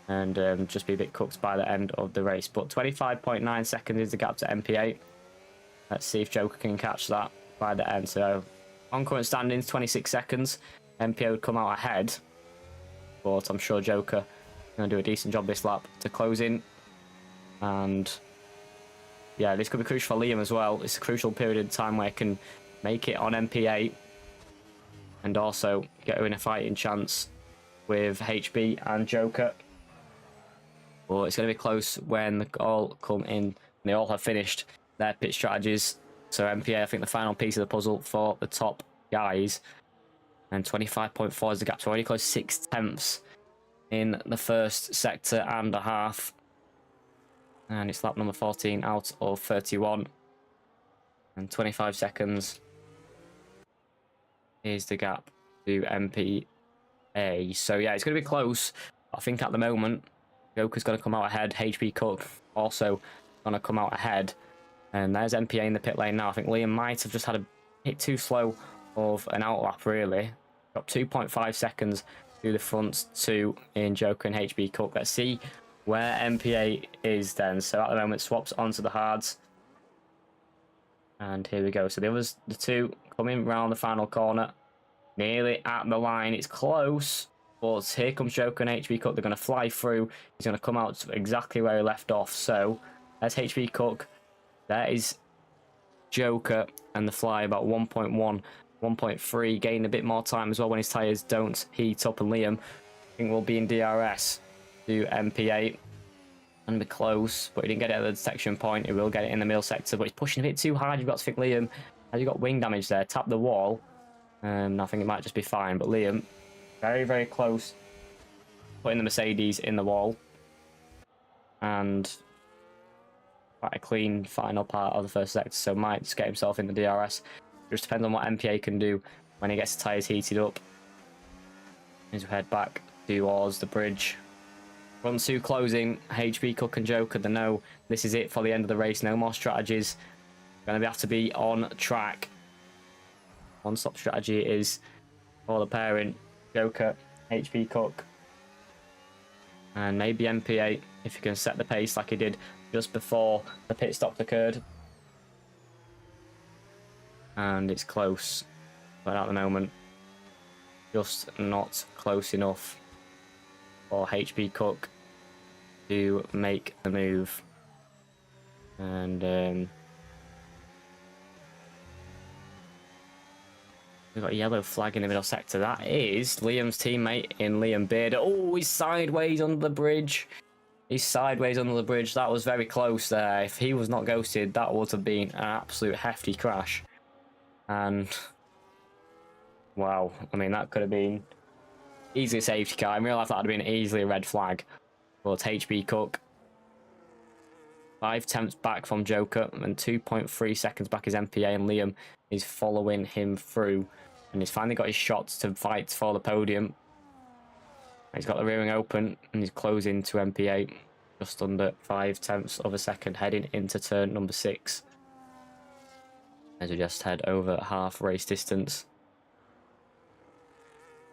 And just be a bit cooked by the end of the race. But 25.9 seconds is the gap to MPA. Let's see if Joker can catch that by the end. So on current standings, 26 seconds. MPA would come out ahead, but I'm sure Joker going to do a decent job this lap to close in. And yeah, this could be crucial for Liam as well. It's a crucial period of time where he can make it on MPA and also get her in a fighting chance with HB and Joker. But it's going to be close when they all come in and they all have finished their pit strategies. So MPA, I think, the final piece of the puzzle for the top guys. And 25.4 is the gap. So already close 6/10 in the first sector and a half. And it's lap number 14 out of 31. And 25 seconds is the gap to MPA. So yeah, it's going to be close. I think at the moment, Joker's going to come out ahead. HB Cook also going to come out ahead. And there's MPA in the pit lane now. I think Liam might have just had a bit too slow of an outlap, really. Got 2.5 seconds to the front two in Joker and HB Cook. Let's see where MPA is then. So at the moment, swaps onto the hards. And here we go. So the two coming round the final corner. Nearly at the line. It's close. But here comes Joker and HB Cook. They're going to fly through. He's going to come out exactly where he left off. So there's HB Cook. There is Joker and the fly about 1.1, 1.3. Gain a bit more time as well when his tyres don't heat up. And Liam, I think, will be in DRS to MPA and be close. But he didn't get it at the detection point. He will get it in the middle sector. But he's pushing a bit too hard. You've got to think, Liam, has he got wing damage there? Tap the wall. I think it might just be fine. But Liam, very, very close. Putting the Mercedes in the wall. And quite a clean final part of the first sector, so might just get himself in the DRS. Just depends on what MPA can do when he gets the tyres heated up. As we head back towards the bridge. Front two closing. HB Cook and Joker, they know this is it for the end of the race. No more strategies. Going to have to be on track. One stop strategy is for the pairing Joker, HB Cook, and maybe MPA if he can set the pace like he did just before the pit stop occurred. And it's close, but at the moment, just not close enough for HB Cook to make the move. And we've got a yellow flag in the middle sector. That is Liam's teammate in Liam Beard. Oh, he's sideways under the bridge. He's sideways under the bridge. That was very close there. If he was not ghosted, that would have been an absolute hefty crash. And wow, I mean, that could have been easily a safety car. In real life, that would have been easily a red flag. But HB Cook, 5/10 back from Joker and 2.3 seconds back is MPA, and Liam is following him through. And he's finally got his shots to fight for the podium. He's got the rear wing open and he's closing to MPA just under 5/10 of a second, heading into turn number 6. As we just head over half race distance.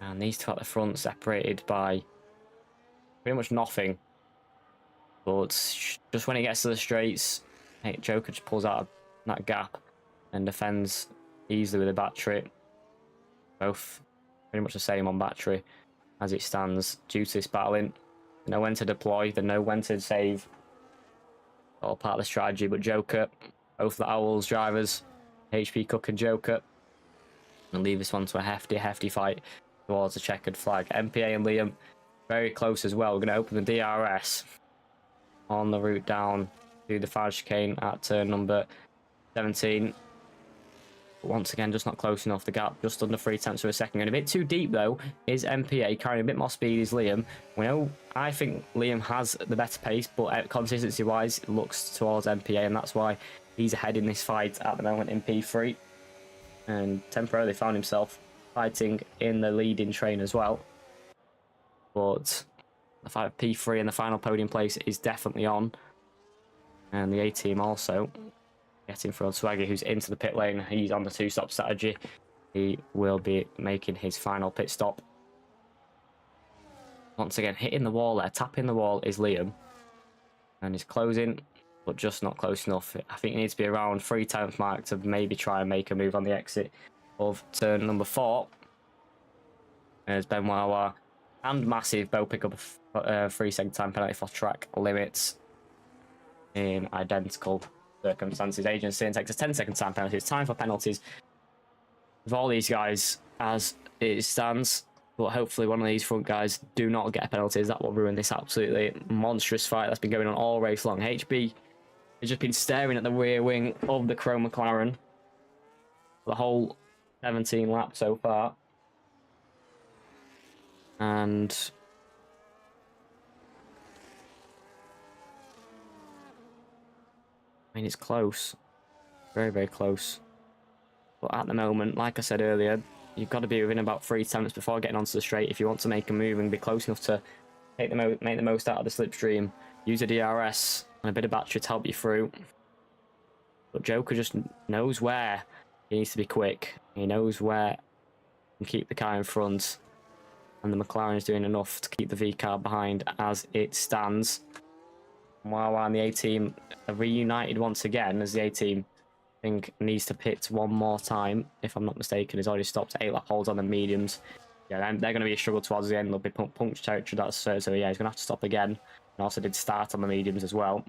And these two at the front separated by pretty much nothing. But just when he gets to the straights, Joker just pulls out of that gap and defends easily with a battery. Both pretty much the same on battery as it stands due to this battling. They know when to deploy, they know when to save. All part of the strategy, but Joker, both the OWLS drivers, HB Cook and Joker, and leave this one to a hefty fight towards the checkered flag. MPA and Liam very close as well. We're going to open the DRS on the route down to the final chicane at turn number 17. But once again, just not close enough. The gap just under 0.3 of a second. And a bit too deep, though, is MPA. Carrying a bit more speed is Liam. We know, I think Liam has the better pace, but consistency-wise, it looks towards MPA, and that's why he's ahead in this fight at the moment in P3. And temporarily found himself fighting in the leading train as well. But the P3 and the final podium place is definitely on. And the A team also getting through on Swaggy, who's into the pit lane. He's on the 2-stop strategy. He will be making his final pit stop. Once again, hitting the wall there, tapping the wall is Liam. And he's closing, but just not close enough. I think it needs to be around 3/10 mark to maybe try and make a move on the exit of turn number 4. As Benoit and Massive both pick up a 3-second time penalty for track limits in identical circumstances. Agency takes a 10-second time penalty. It's time for penalties with all these guys as it stands, but hopefully one of these front guys do not get penalties. That will ruin this absolutely monstrous fight that's been going on all race long. HB has just been staring at the rear wing of the Chrome McLaren for the whole 17 laps so far. And I mean, it's close. Very, very close. But at the moment, like I said earlier, you've got to be within about 3 tenths before getting onto the straight if you want to make a move and be close enough to make the most out of the slipstream. Use a DRS and a bit of battery to help you through. But Joker just knows where he needs to be quick. He knows where and keep the car in front. And the McLaren is doing enough to keep the V car behind as it stands. Wawa and the A-Team are reunited once again, as the A-Team, I think, needs to pit one more time, if I'm not mistaken. He's already stopped 8 lap holds on the mediums. Yeah, they're going to be a struggle towards the end. They'll be puncture territory, that's so yeah, he's going to have to stop again. And also did start on the mediums as well.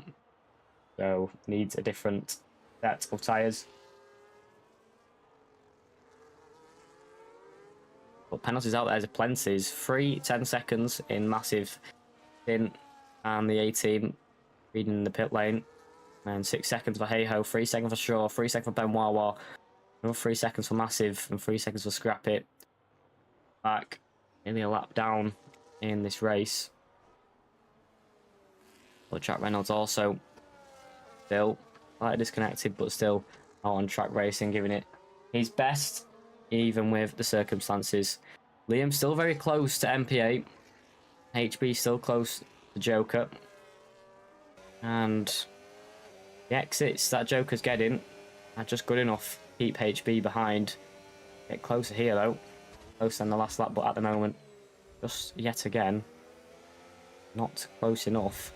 So, needs a different set of tyres. But penalties out there's plenty. 10 seconds in Massive in, and the A-Team leading the pit lane. And 6 seconds for Hey-Ho, 3 seconds for Shaw, 3 seconds for Benoit, another 3 seconds for Massive, and 3 seconds for Scrap It. Back nearly a lap down in this race. But Jack Reynolds also still slightly disconnected, but still out on track racing, giving it his best, even with the circumstances. Liam still very close to MP8. HB still close to Joker. And the exits that Joker's getting are just good enough. Keep HB behind. Get closer here though. Closer than the last lap, but at the moment, just yet again, not close enough.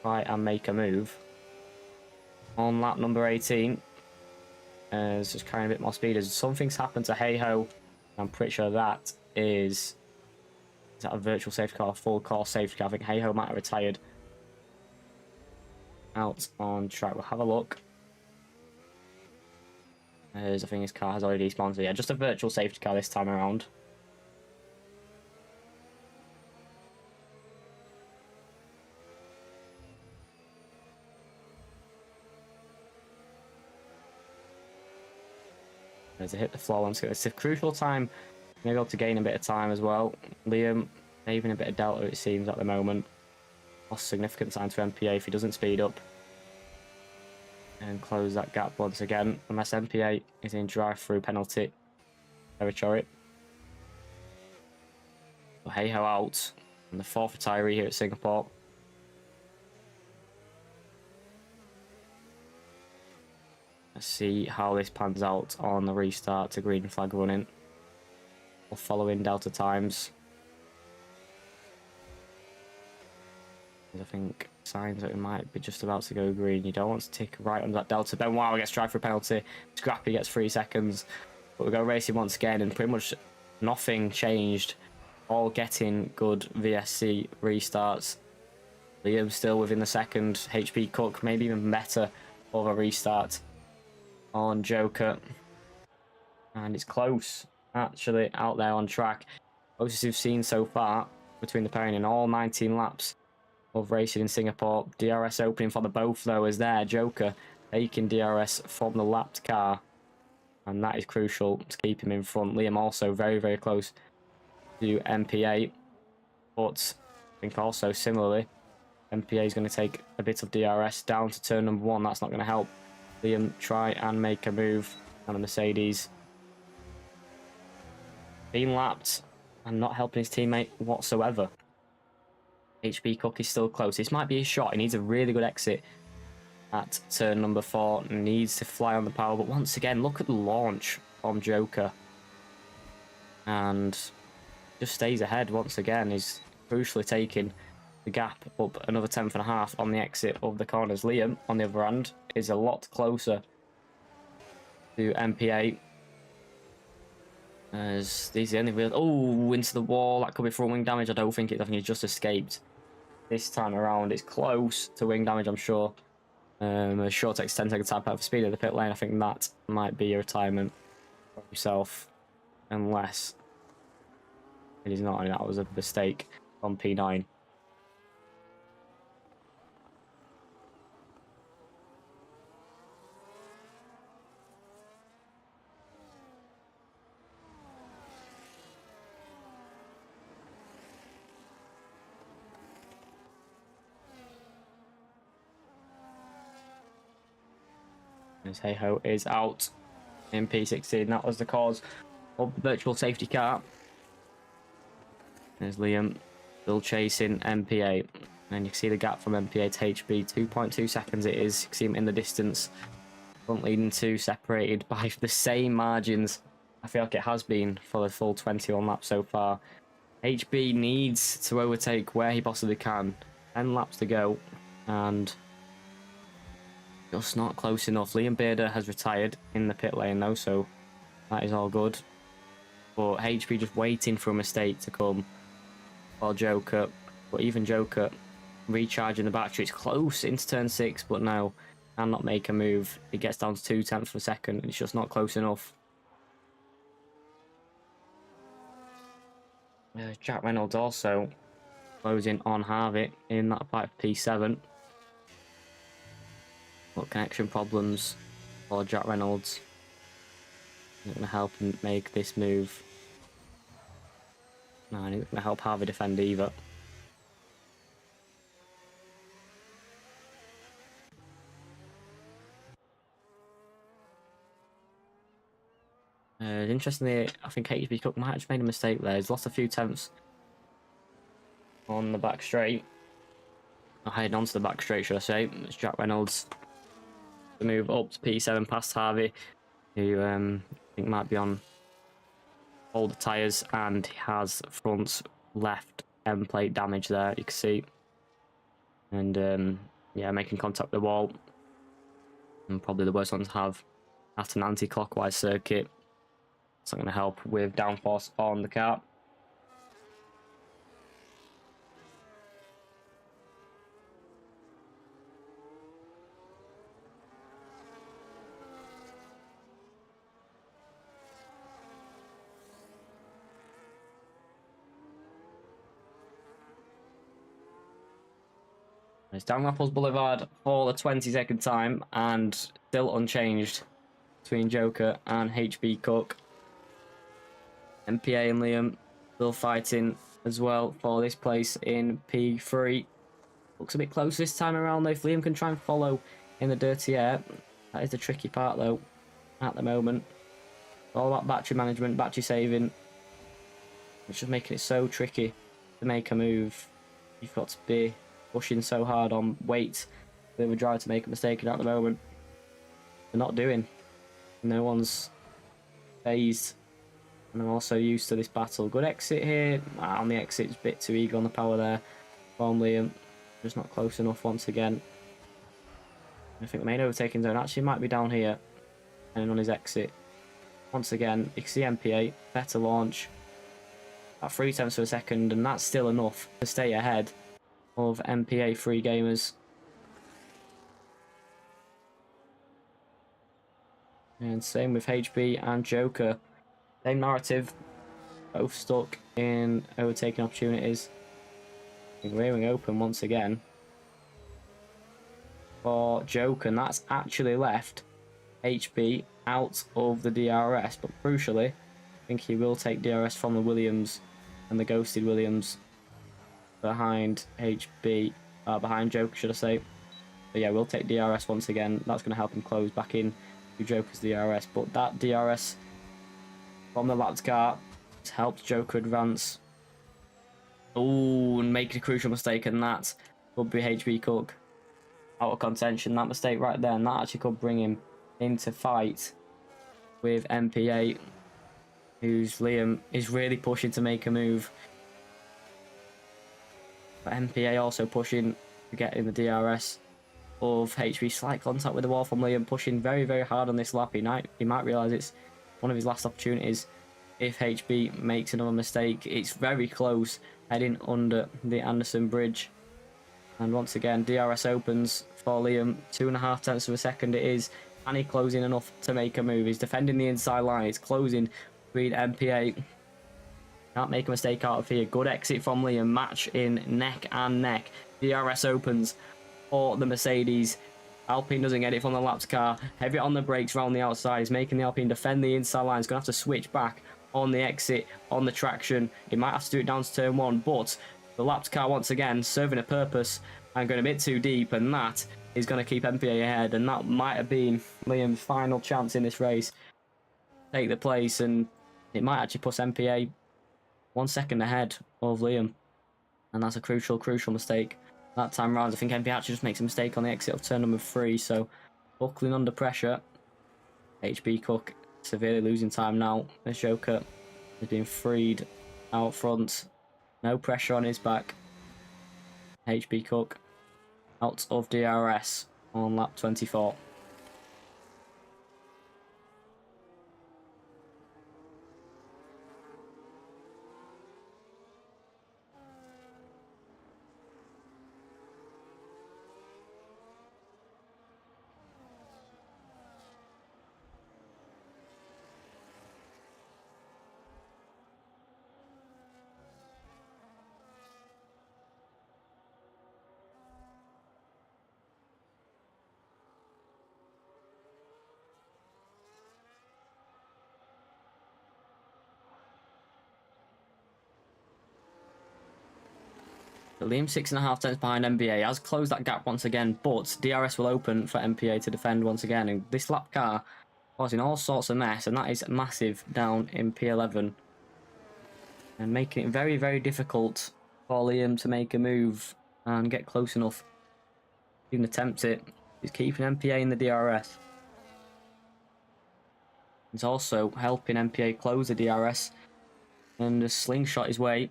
Try and make a move. On lap number 18. It's just carrying a bit more speed. As something's happened to Hey-Ho. I'm pretty sure that is that a virtual safety car, a full car safety car? I think Hey-Ho might have retired. Out on track. We'll have a look. As I think his car has already despawned. So yeah, just a virtual safety car this time around. As it hit the floor once again. It's a crucial time. Maybe able to gain a bit of time as well. Liam, even a bit of delta it seems at the moment. Lost significant time to MPA if he doesn't speed up. And close that gap once again. Unless MPA is in drive-through penalty territory. But Hey-Ho out. And the 4th retiree here at Singapore. Let's see how this pans out on the restart to green flag running. Or following Delta times. I think signs that it might be just about to go green. You don't want to tick right on that Delta. Benoit gets drive for a penalty. Scrappy gets 3 seconds. But we go racing once again, and pretty much nothing changed. All getting good VSC restarts. Liam still within the second. HP Cook maybe even better of a restart on Joker. And it's close, actually, out there on track. Closest we've seen so far between the pairing in all 19 laps of racing in Singapore. DRS opening for the both though, as there Joker taking DRS from the lapped car, and that is crucial to keep him in front. Liam also very, very close to MPA, but I think also similarly MPA is going to take a bit of DRS down to turn number 1. That's not going to help Liam try and make a move, and the Mercedes being lapped and not helping his teammate whatsoever. HB Cook is still close. This might be a shot. He needs a really good exit at turn number 4. Needs to fly on the power. But once again, look at the launch from Joker. And just stays ahead once again. He's crucially taking the gap up another 10th and a half on the exit of the corners. Liam, on the other hand, is a lot closer to MPA. As these are the only real... Oh, into the wall. That could be from wing damage. I don't think it. I think he's just escaped. This time around, it's close to wing damage, I'm sure. A short takes 10 seconds tap out for speed of the pit lane. I think that might be a retirement for yourself. Unless it is not. I mean, that was a mistake on P9. As Hey-Ho is out in P16. That was the cause of the virtual safety car. There's Liam still chasing MPA. And you can see the gap from MPA to HB. 2.2 seconds it is. You can see him in the distance. Front leading two separated by the same margins. I feel like it has been for the full 21 laps so far. HB needs to overtake where he possibly can. 10 laps to go. And just not close enough. Liam Bader has retired in the pit lane though, so that is all good. But HB just waiting for a mistake to come for Joker. But even Joker recharging the battery. It's close into turn 6, but now cannot make a move. It gets down to 0.2 of a second. It's just not close enough. Jack Reynolds also closing on Harvey in that fight for P7. But connection problems for Jack Reynolds. Not going to help him make this move. No, and it's going to help Harvey defend either. Interestingly, I think HB Cook might have made a mistake there. He's lost a few tenths on the back straight. Or heading onto the back straight, should I say. It's Jack Reynolds to move up to P7 past Harvey, who I think might be on older tyres, and he has front left end plate damage there, you can see. And yeah, making contact with the wall. And probably the worst one to have at an anti-clockwise circuit. It's not going to help with downforce on the car. It's down Rapples Boulevard for the 22nd time, and still unchanged between Joker and HB Cook. MPA and Liam still fighting as well for this place in P3. Looks a bit close this time around though. If Liam can try and follow in the dirty air, that is the tricky part though at the moment. All about battery management, battery saving. It's just making it so tricky to make a move. You've got to be pushing so hard on weight for the driver to make a mistake at the moment. They're not doing. No one's phased. And I'm also used to this battle. Good exit here. On the exit, it's a bit too eager on the power there from Liam. Just not close enough once again. I think the main overtaking zone actually might be down here. And on his exit. Once again, you can see MPA. Better launch. About 0.3 of a second. And that's still enough to stay ahead of MPA free gamers. And same with HB and Joker. Same narrative, both stuck in overtaking opportunities. Rearing open once again for Joker, and that's actually left HB out of the DRS, but crucially, I think he will take DRS from the Williams and the ghosted Williams behind HB, behind Joker, should I say. But yeah, we'll take DRS once again. That's going to help him close back in to Joker's DRS, but that DRS from the lapped car has helped Joker advance. Oh, and making a crucial mistake, and that could be HB Cook out of contention. That mistake right there, and that actually could bring him into fight with MPA, who's Liam is really pushing to make a move. But MPA also pushing to get in the DRS of HB. Slight contact with the wall from Liam, pushing very, very hard on this lap. He might realise it's one of his last opportunities. If HB makes another mistake, it's very close, heading under the Anderson Bridge. And once again, DRS opens for Liam. 2.5 tenths of a second it is. And he closing enough to make a move. He's defending the inside line. He's closing between MPA. Can't make a mistake out of here. Good exit from Liam. Match in neck and neck. DRS opens for the Mercedes. Alpine doesn't get it from the lapped car. Heavy on the brakes around the outside. He's making the Alpine defend the inside line. He's going to have to switch back on the exit, on the traction. He might have to do it down to turn 1, but the lapped car once again serving a purpose and going a bit too deep, and that is going to keep MPA ahead, and that might have been Liam's final chance in this race. Take the place, and it might actually put MPA 1 second ahead of Liam, and that's a crucial mistake. That time round, I think MPA actually just makes a mistake on the exit of turn number 3, so buckling under pressure. HB Cook severely losing time now. The Joker is being freed out front. No pressure on his back. HB Cook out of DRS on lap 24. Liam 6.5 tenths behind MPA, has closed that gap once again, but DRS will open for MPA to defend once again, and this lap car causing all sorts of mess, and that is massive down in P11, and making it very, very difficult for Liam to make a move and get close enough. Even attempt it. He's keeping MPA in the DRS. He's also helping MPA close the DRS and slingshot his way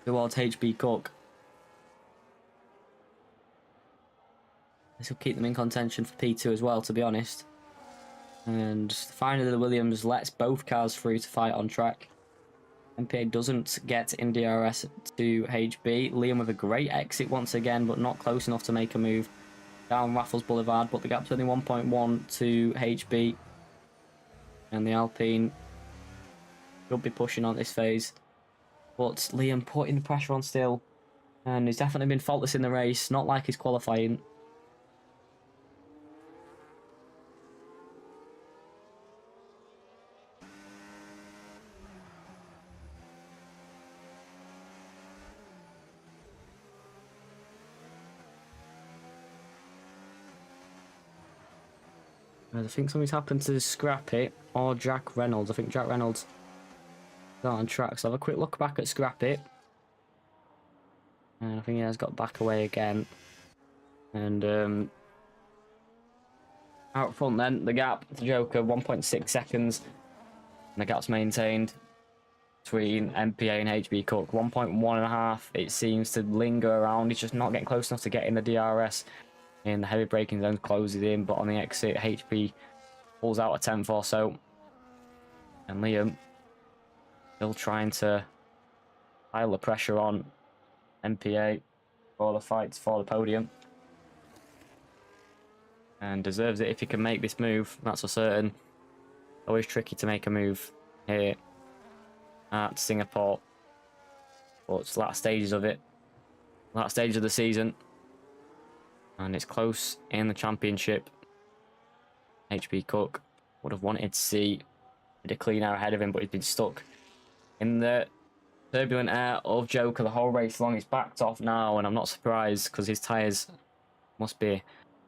towards HB Cook. This will keep them in contention for P2 as well, to be honest. And finally the Williams lets both cars free to fight on track. MPA doesn't get in DRS to HB. Liam with a great exit once again, but not close enough to make a move down Raffles Boulevard, but the gap's only 1.1 to HB. And the Alpine should be pushing on this phase. But Liam putting the pressure on still, and he's definitely been faultless in the race, not like his qualifying. I think something's happened to Scrappy or Jack Reynolds. I think Jack Reynolds got on track, so have a quick look back at Scrappy. And I think he has got back away again. And out front then, the gap, the Joker, 1.6 seconds. And the gap's maintained between MPA and HB Cook. 1.1.5, it seems to linger around. He's just not getting close enough to get in the DRS. In the heavy braking zone, closes in, but on the exit, HP pulls out a tenth or so. And Liam still trying to pile the pressure on MPA for the fights for the podium. And deserves it if he can make this move, that's for certain. Always tricky to make a move here at Singapore. But it's last stages of it. Last stage of the season. And it's close in the championship. HB Cook would have wanted to see a clean air ahead of him, but he's been stuck in the turbulent air of Joker the whole race long. He's backed off now, and I'm not surprised because his tyres must be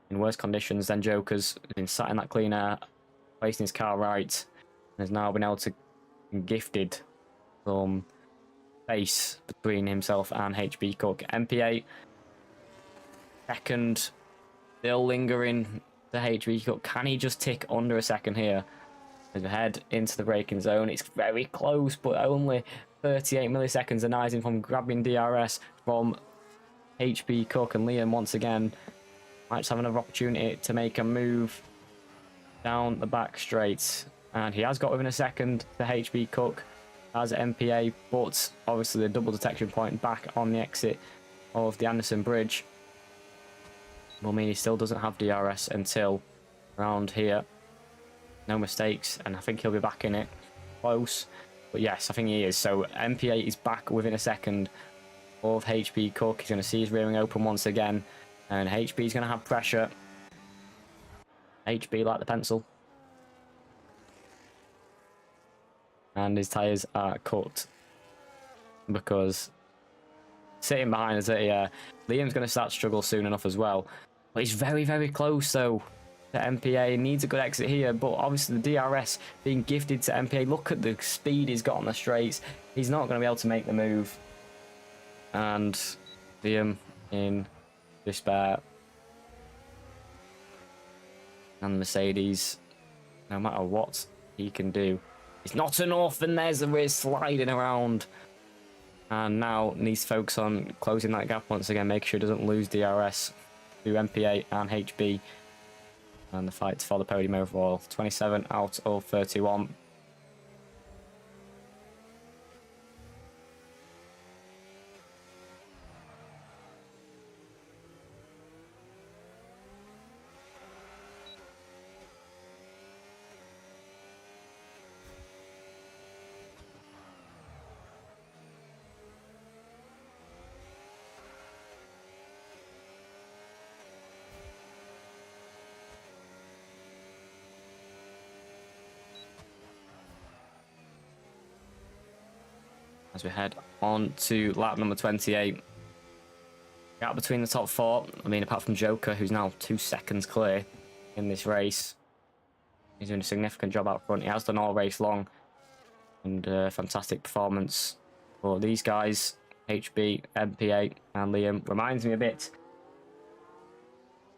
in worse conditions than Joker's. He's been sat in that clean air, placing his car right, and has now been able to gifted some space between himself and HB Cook. MPA second, still lingering to HB Cook. Can he just tick under a second here? As we head into the braking zone, it's very close, but only 38 milliseconds denies him from grabbing DRS from HB Cook, and Liam once again might just have another opportunity to make a move down the back straight. And he has got within a second to HB Cook as MPA, but obviously the double detection point back on the exit of the Anderson Bridge will mean he still doesn't have DRS until around here. No mistakes, and I think he'll be back in it. Close, but yes, I think he is. So MPA is back within a second of HB Cook. He's going to see his rearing open once again, and HB is going to have pressure. HB like the pencil. And his tyres are cut because sitting behind us here, Liam's going to start to struggle soon enough as well. But he's very, very close though to MPA. Needs a good exit here, but obviously the DRS being gifted to MPA. Look at the speed he's got on the straights. He's not going to be able to make the move. And Liam in despair. And the Mercedes, no matter what he can do, it's not enough, and there's the rear sliding around. And now needs to focus on closing that gap once again, make sure he doesn't lose DRS to MPA and HB. And the fight for the podium overall, 27 out of 31. As we head on to lap number 28. Gap between the top four, I mean, apart from Joker, who's now 2 seconds clear in this race. He's doing a significant job out front. He has done all race long. And fantastic performance for these guys. HB, MPA, and Liam. Reminds me a bit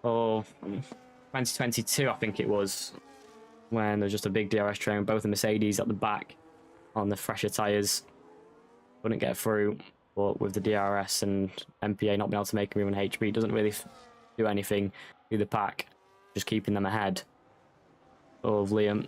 of 2022, I think it was, when there's just a big DRS train, both the Mercedes at the back on the fresher tyres. Couldn't get through, but with the DRS and MPA not being able to make a move on HB, doesn't really do anything through the pack, just keeping them ahead of Liam.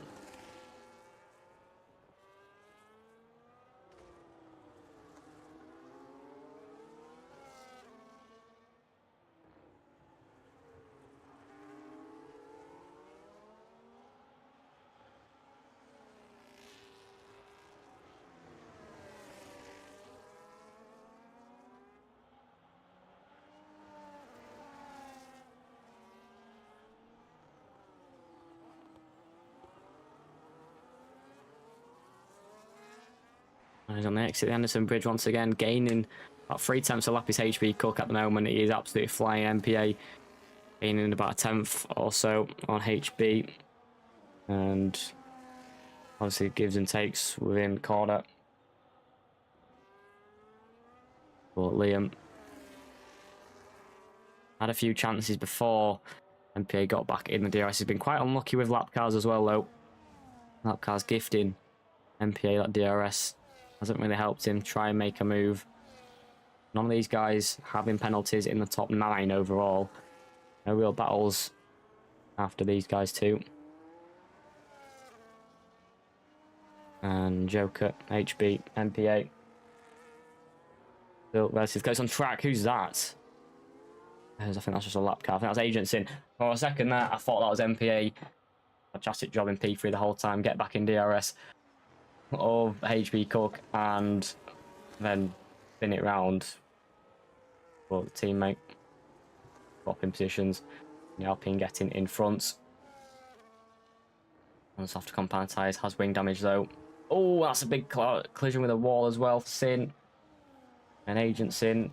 And he's on the exit of the Anderson Bridge once again, gaining about 3 tenths a lap is HB Cook at the moment. He is absolutely flying. MPA gaining about a tenth or so on HB. And obviously gives and takes within corner. But Liam had a few chances before MPA got back in the DRS. He's been quite unlucky with lap cars as well, though. Lap cars gifting MPA that DRS hasn't really helped him try and make a move. None of these guys having penalties in the top 9 overall. No real battles after these guys too. And Joker, HB, MPA. Still relative close on track. Who's that? I think that's just a lap car. I think that's Agency. For a second there, I thought that was MPA. Fantastic job in P3 the whole time. Get back in DRS of HB Cook and then spin it round. But the teammate swapping positions. The Alpine getting in front. On the soft compound tyres, has wing damage though. Oh, that's a big collision with a wall as well for Sin. And Agent Sin.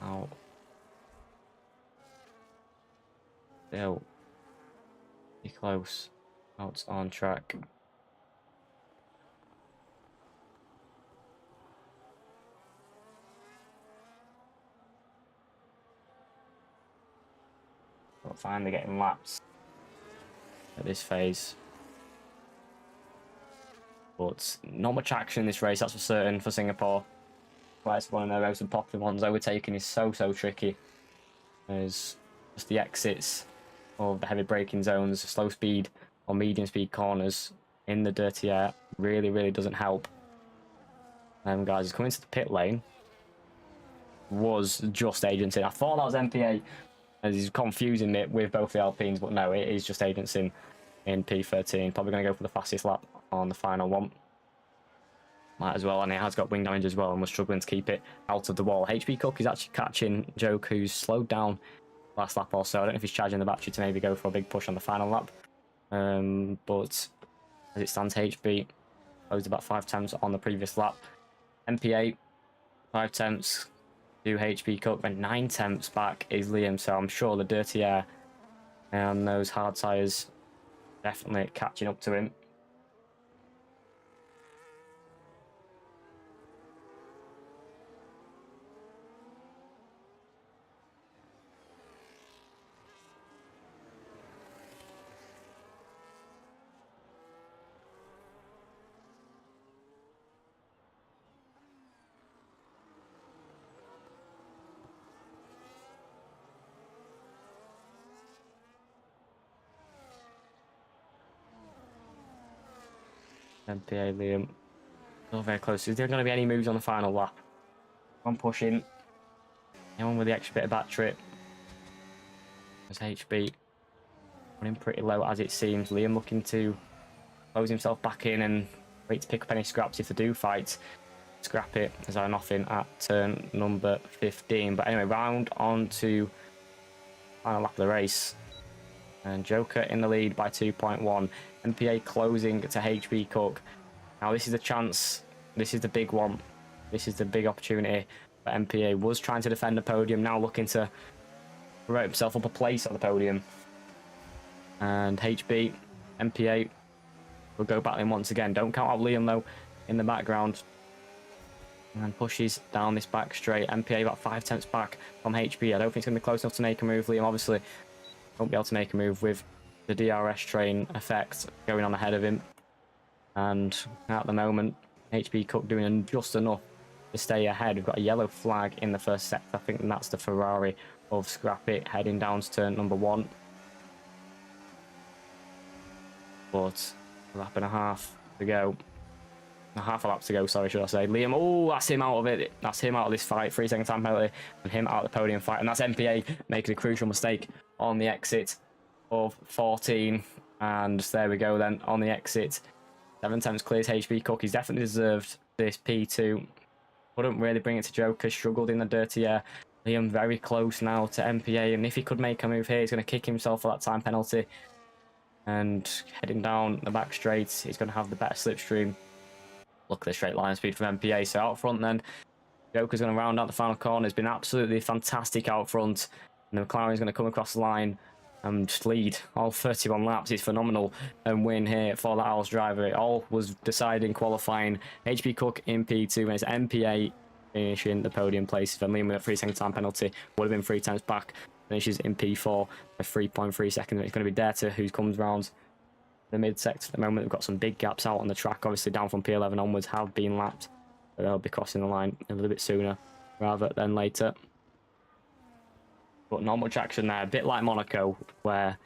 Out. Still be close. Out on track. But finally getting laps at this phase. But But not much action in this race, that's for certain, for Singapore. Well, it's one of their most popular ones. Overtaking is so tricky. There's just the exits of the heavy braking zones, slow speed or medium speed corners in the dirty air really doesn't help. Guys, coming to the pit lane was just agency. I thought that was MPA, as he's confusing me with both the Alpines, but no, it is just agency in P13. Probably going to go for the fastest lap on the final one. Might as well, and it has got wing damage as well and was struggling to keep it out of the wall. HP Cook is actually catching Joke, who's slowed down last lap also. I don't know if he's charging the battery to maybe go for a big push on the final lap. But as it stands, HB closed about 5 tenths on the previous lap. MPA 5 tenths to HP Cook, and 9 tenths back is Liam. So I'm sure the dirty air and those hard tyres definitely catching up to him. MPA Liam, not very close. Is there going to be any moves on the final lap? One pushing, anyone with the extra bit of battery. As HB running pretty low as it seems. Liam looking to close himself back in and wait to pick up any scraps if they do fight. Scrap it as I'm off in at turn number 15. But anyway, round on to final lap of the race. And Joker in the lead by 2.1. MPA closing to HB Cook. Now this is the chance. This is the big one. This is the big opportunity. But MPA was trying to defend the podium. Now looking to promote himself up a place on the podium. And HB, MPA will go battling once again. Don't count out Liam though in the background. And pushes down this back straight. MPA about 5 tenths back from HB. I don't think it's going to be close enough to make a move. Liam obviously won't be able to make a move with the DRS train effect going on ahead of him. And at the moment, HB Cook doing just enough to stay ahead. We've got a yellow flag in the first sector. I think that's the Ferrari of Scrap It heading down to turn number 1. But a lap and a half to go. Half a lap to go, sorry, should I say. Liam, oh, that's him out of it. That's him out of this fight. 3 second time penalty and him out of the podium fight. And that's MPA making a crucial mistake on the exit of 14. And there we go then, on the exit. 7 tenths clears HB Cook. He's definitely deserved this P2. Couldn't really bring it to Joker. Struggled in the dirty air. Liam very close now to MPA. And if he could make a move here, he's going to kick himself for that time penalty. And heading down the back straight, he's going to have the better slipstream. Look at the straight line speed from MPA. So out front then, Joker's going to round out the final corner. It's been absolutely fantastic out front. And the McLaren's going to come across the line and lead all 31 laps. It's phenomenal and win here for the OWLS driver. It all was decided in qualifying. HB Cook in P2 and it's MPA finishing the podium place. If Liam with a 3 second time penalty would have been 3 times back. Finishes in P4 at 3.3 seconds. It's going to be Deta who comes round the mid sector at the moment. We've got some big gaps out on the track, obviously down from P11 onwards have been lapped, but they'll be crossing the line a little bit sooner rather than later. But not much action there, a bit like Monaco where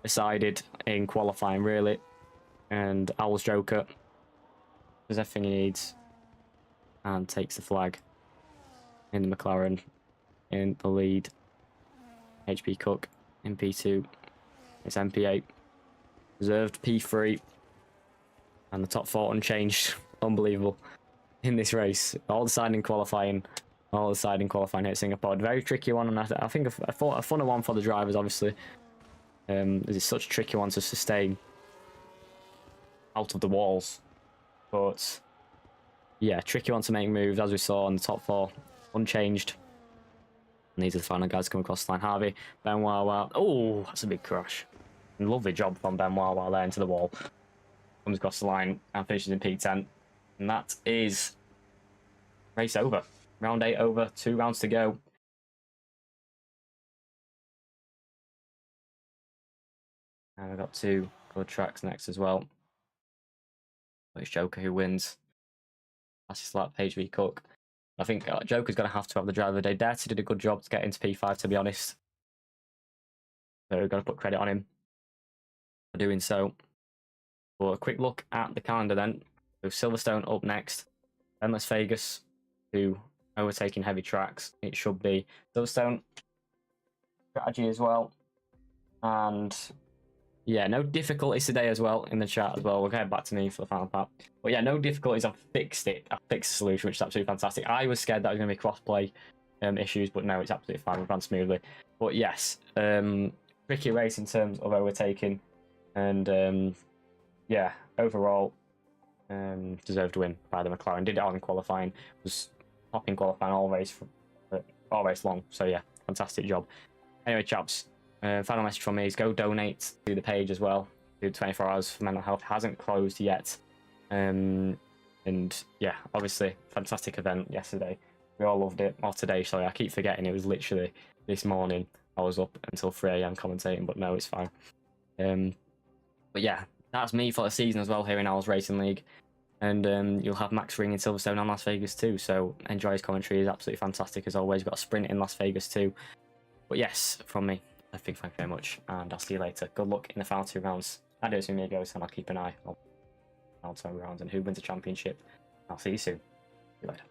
decided in qualifying really. And OWLS Joker does everything he needs and takes the flag in the McLaren in the lead. HB Cook in P2, it's MP8. Reserved P3 and the top 4 unchanged. Unbelievable in this race. All deciding qualifying. All deciding qualifying here at Singapore. Very tricky one, and I think a funner one for the drivers, obviously. It's such a tricky one to sustain out of the walls. But yeah, tricky one to make moves, as we saw in the top 4. Unchanged. And these are the final guys to come across the line. Harvey, Ben Wawa. Oh, that's a big crash. Lovely job from Ben Wawa there into the wall. Comes across the line and finishes in P10. And that is race over. Round 8 over, 2 rounds to go. And we've got 2 good tracks next as well. it's Joker who wins. That's just like Page v Cook. I think Joker's going to have the driver of the day. Dirty did a good job to get into P5, to be honest. So we've got to put credit on him for doing so. But a quick look at the calendar then. So Silverstone up next. Then Las Vegas, who overtaking heavy tracks. It should be Silverstone strategy as well. And yeah, no difficulties today as well in the chat as well. We'll get back to me for the final part. But yeah, no difficulties. I've fixed it. I fixed the solution, which is absolutely fantastic. I was scared that was going to be crossplay issues, but no, it's absolutely fine. We've run smoothly. But yes, tricky race in terms of overtaking. And yeah, overall, deserved win by the McLaren. Did it all in qualifying. Was top in qualifying all race long. So yeah, fantastic job. Anyway, chaps, final message from me is go donate to the page as well. Do 24 hours for mental health. Hasn't closed yet. And yeah, obviously, fantastic event yesterday. We all loved it. Or today, sorry, I keep forgetting. It was literally this morning. I was up until 3 AM commentating, but no, it's fine. But yeah, that's me for the season as well here in OWLS Racing League. And you'll have Max Ring in Silverstone and Las Vegas too. So enjoy his commentary. He's absolutely fantastic as always. We've got a sprint in Las Vegas too. But yes, from me, I think thank you very much. And I'll see you later. Good luck in the final 2 rounds. Adios, amigos, and I'll keep an eye on the final 2 rounds and who wins the championship. I'll see you soon. See you later.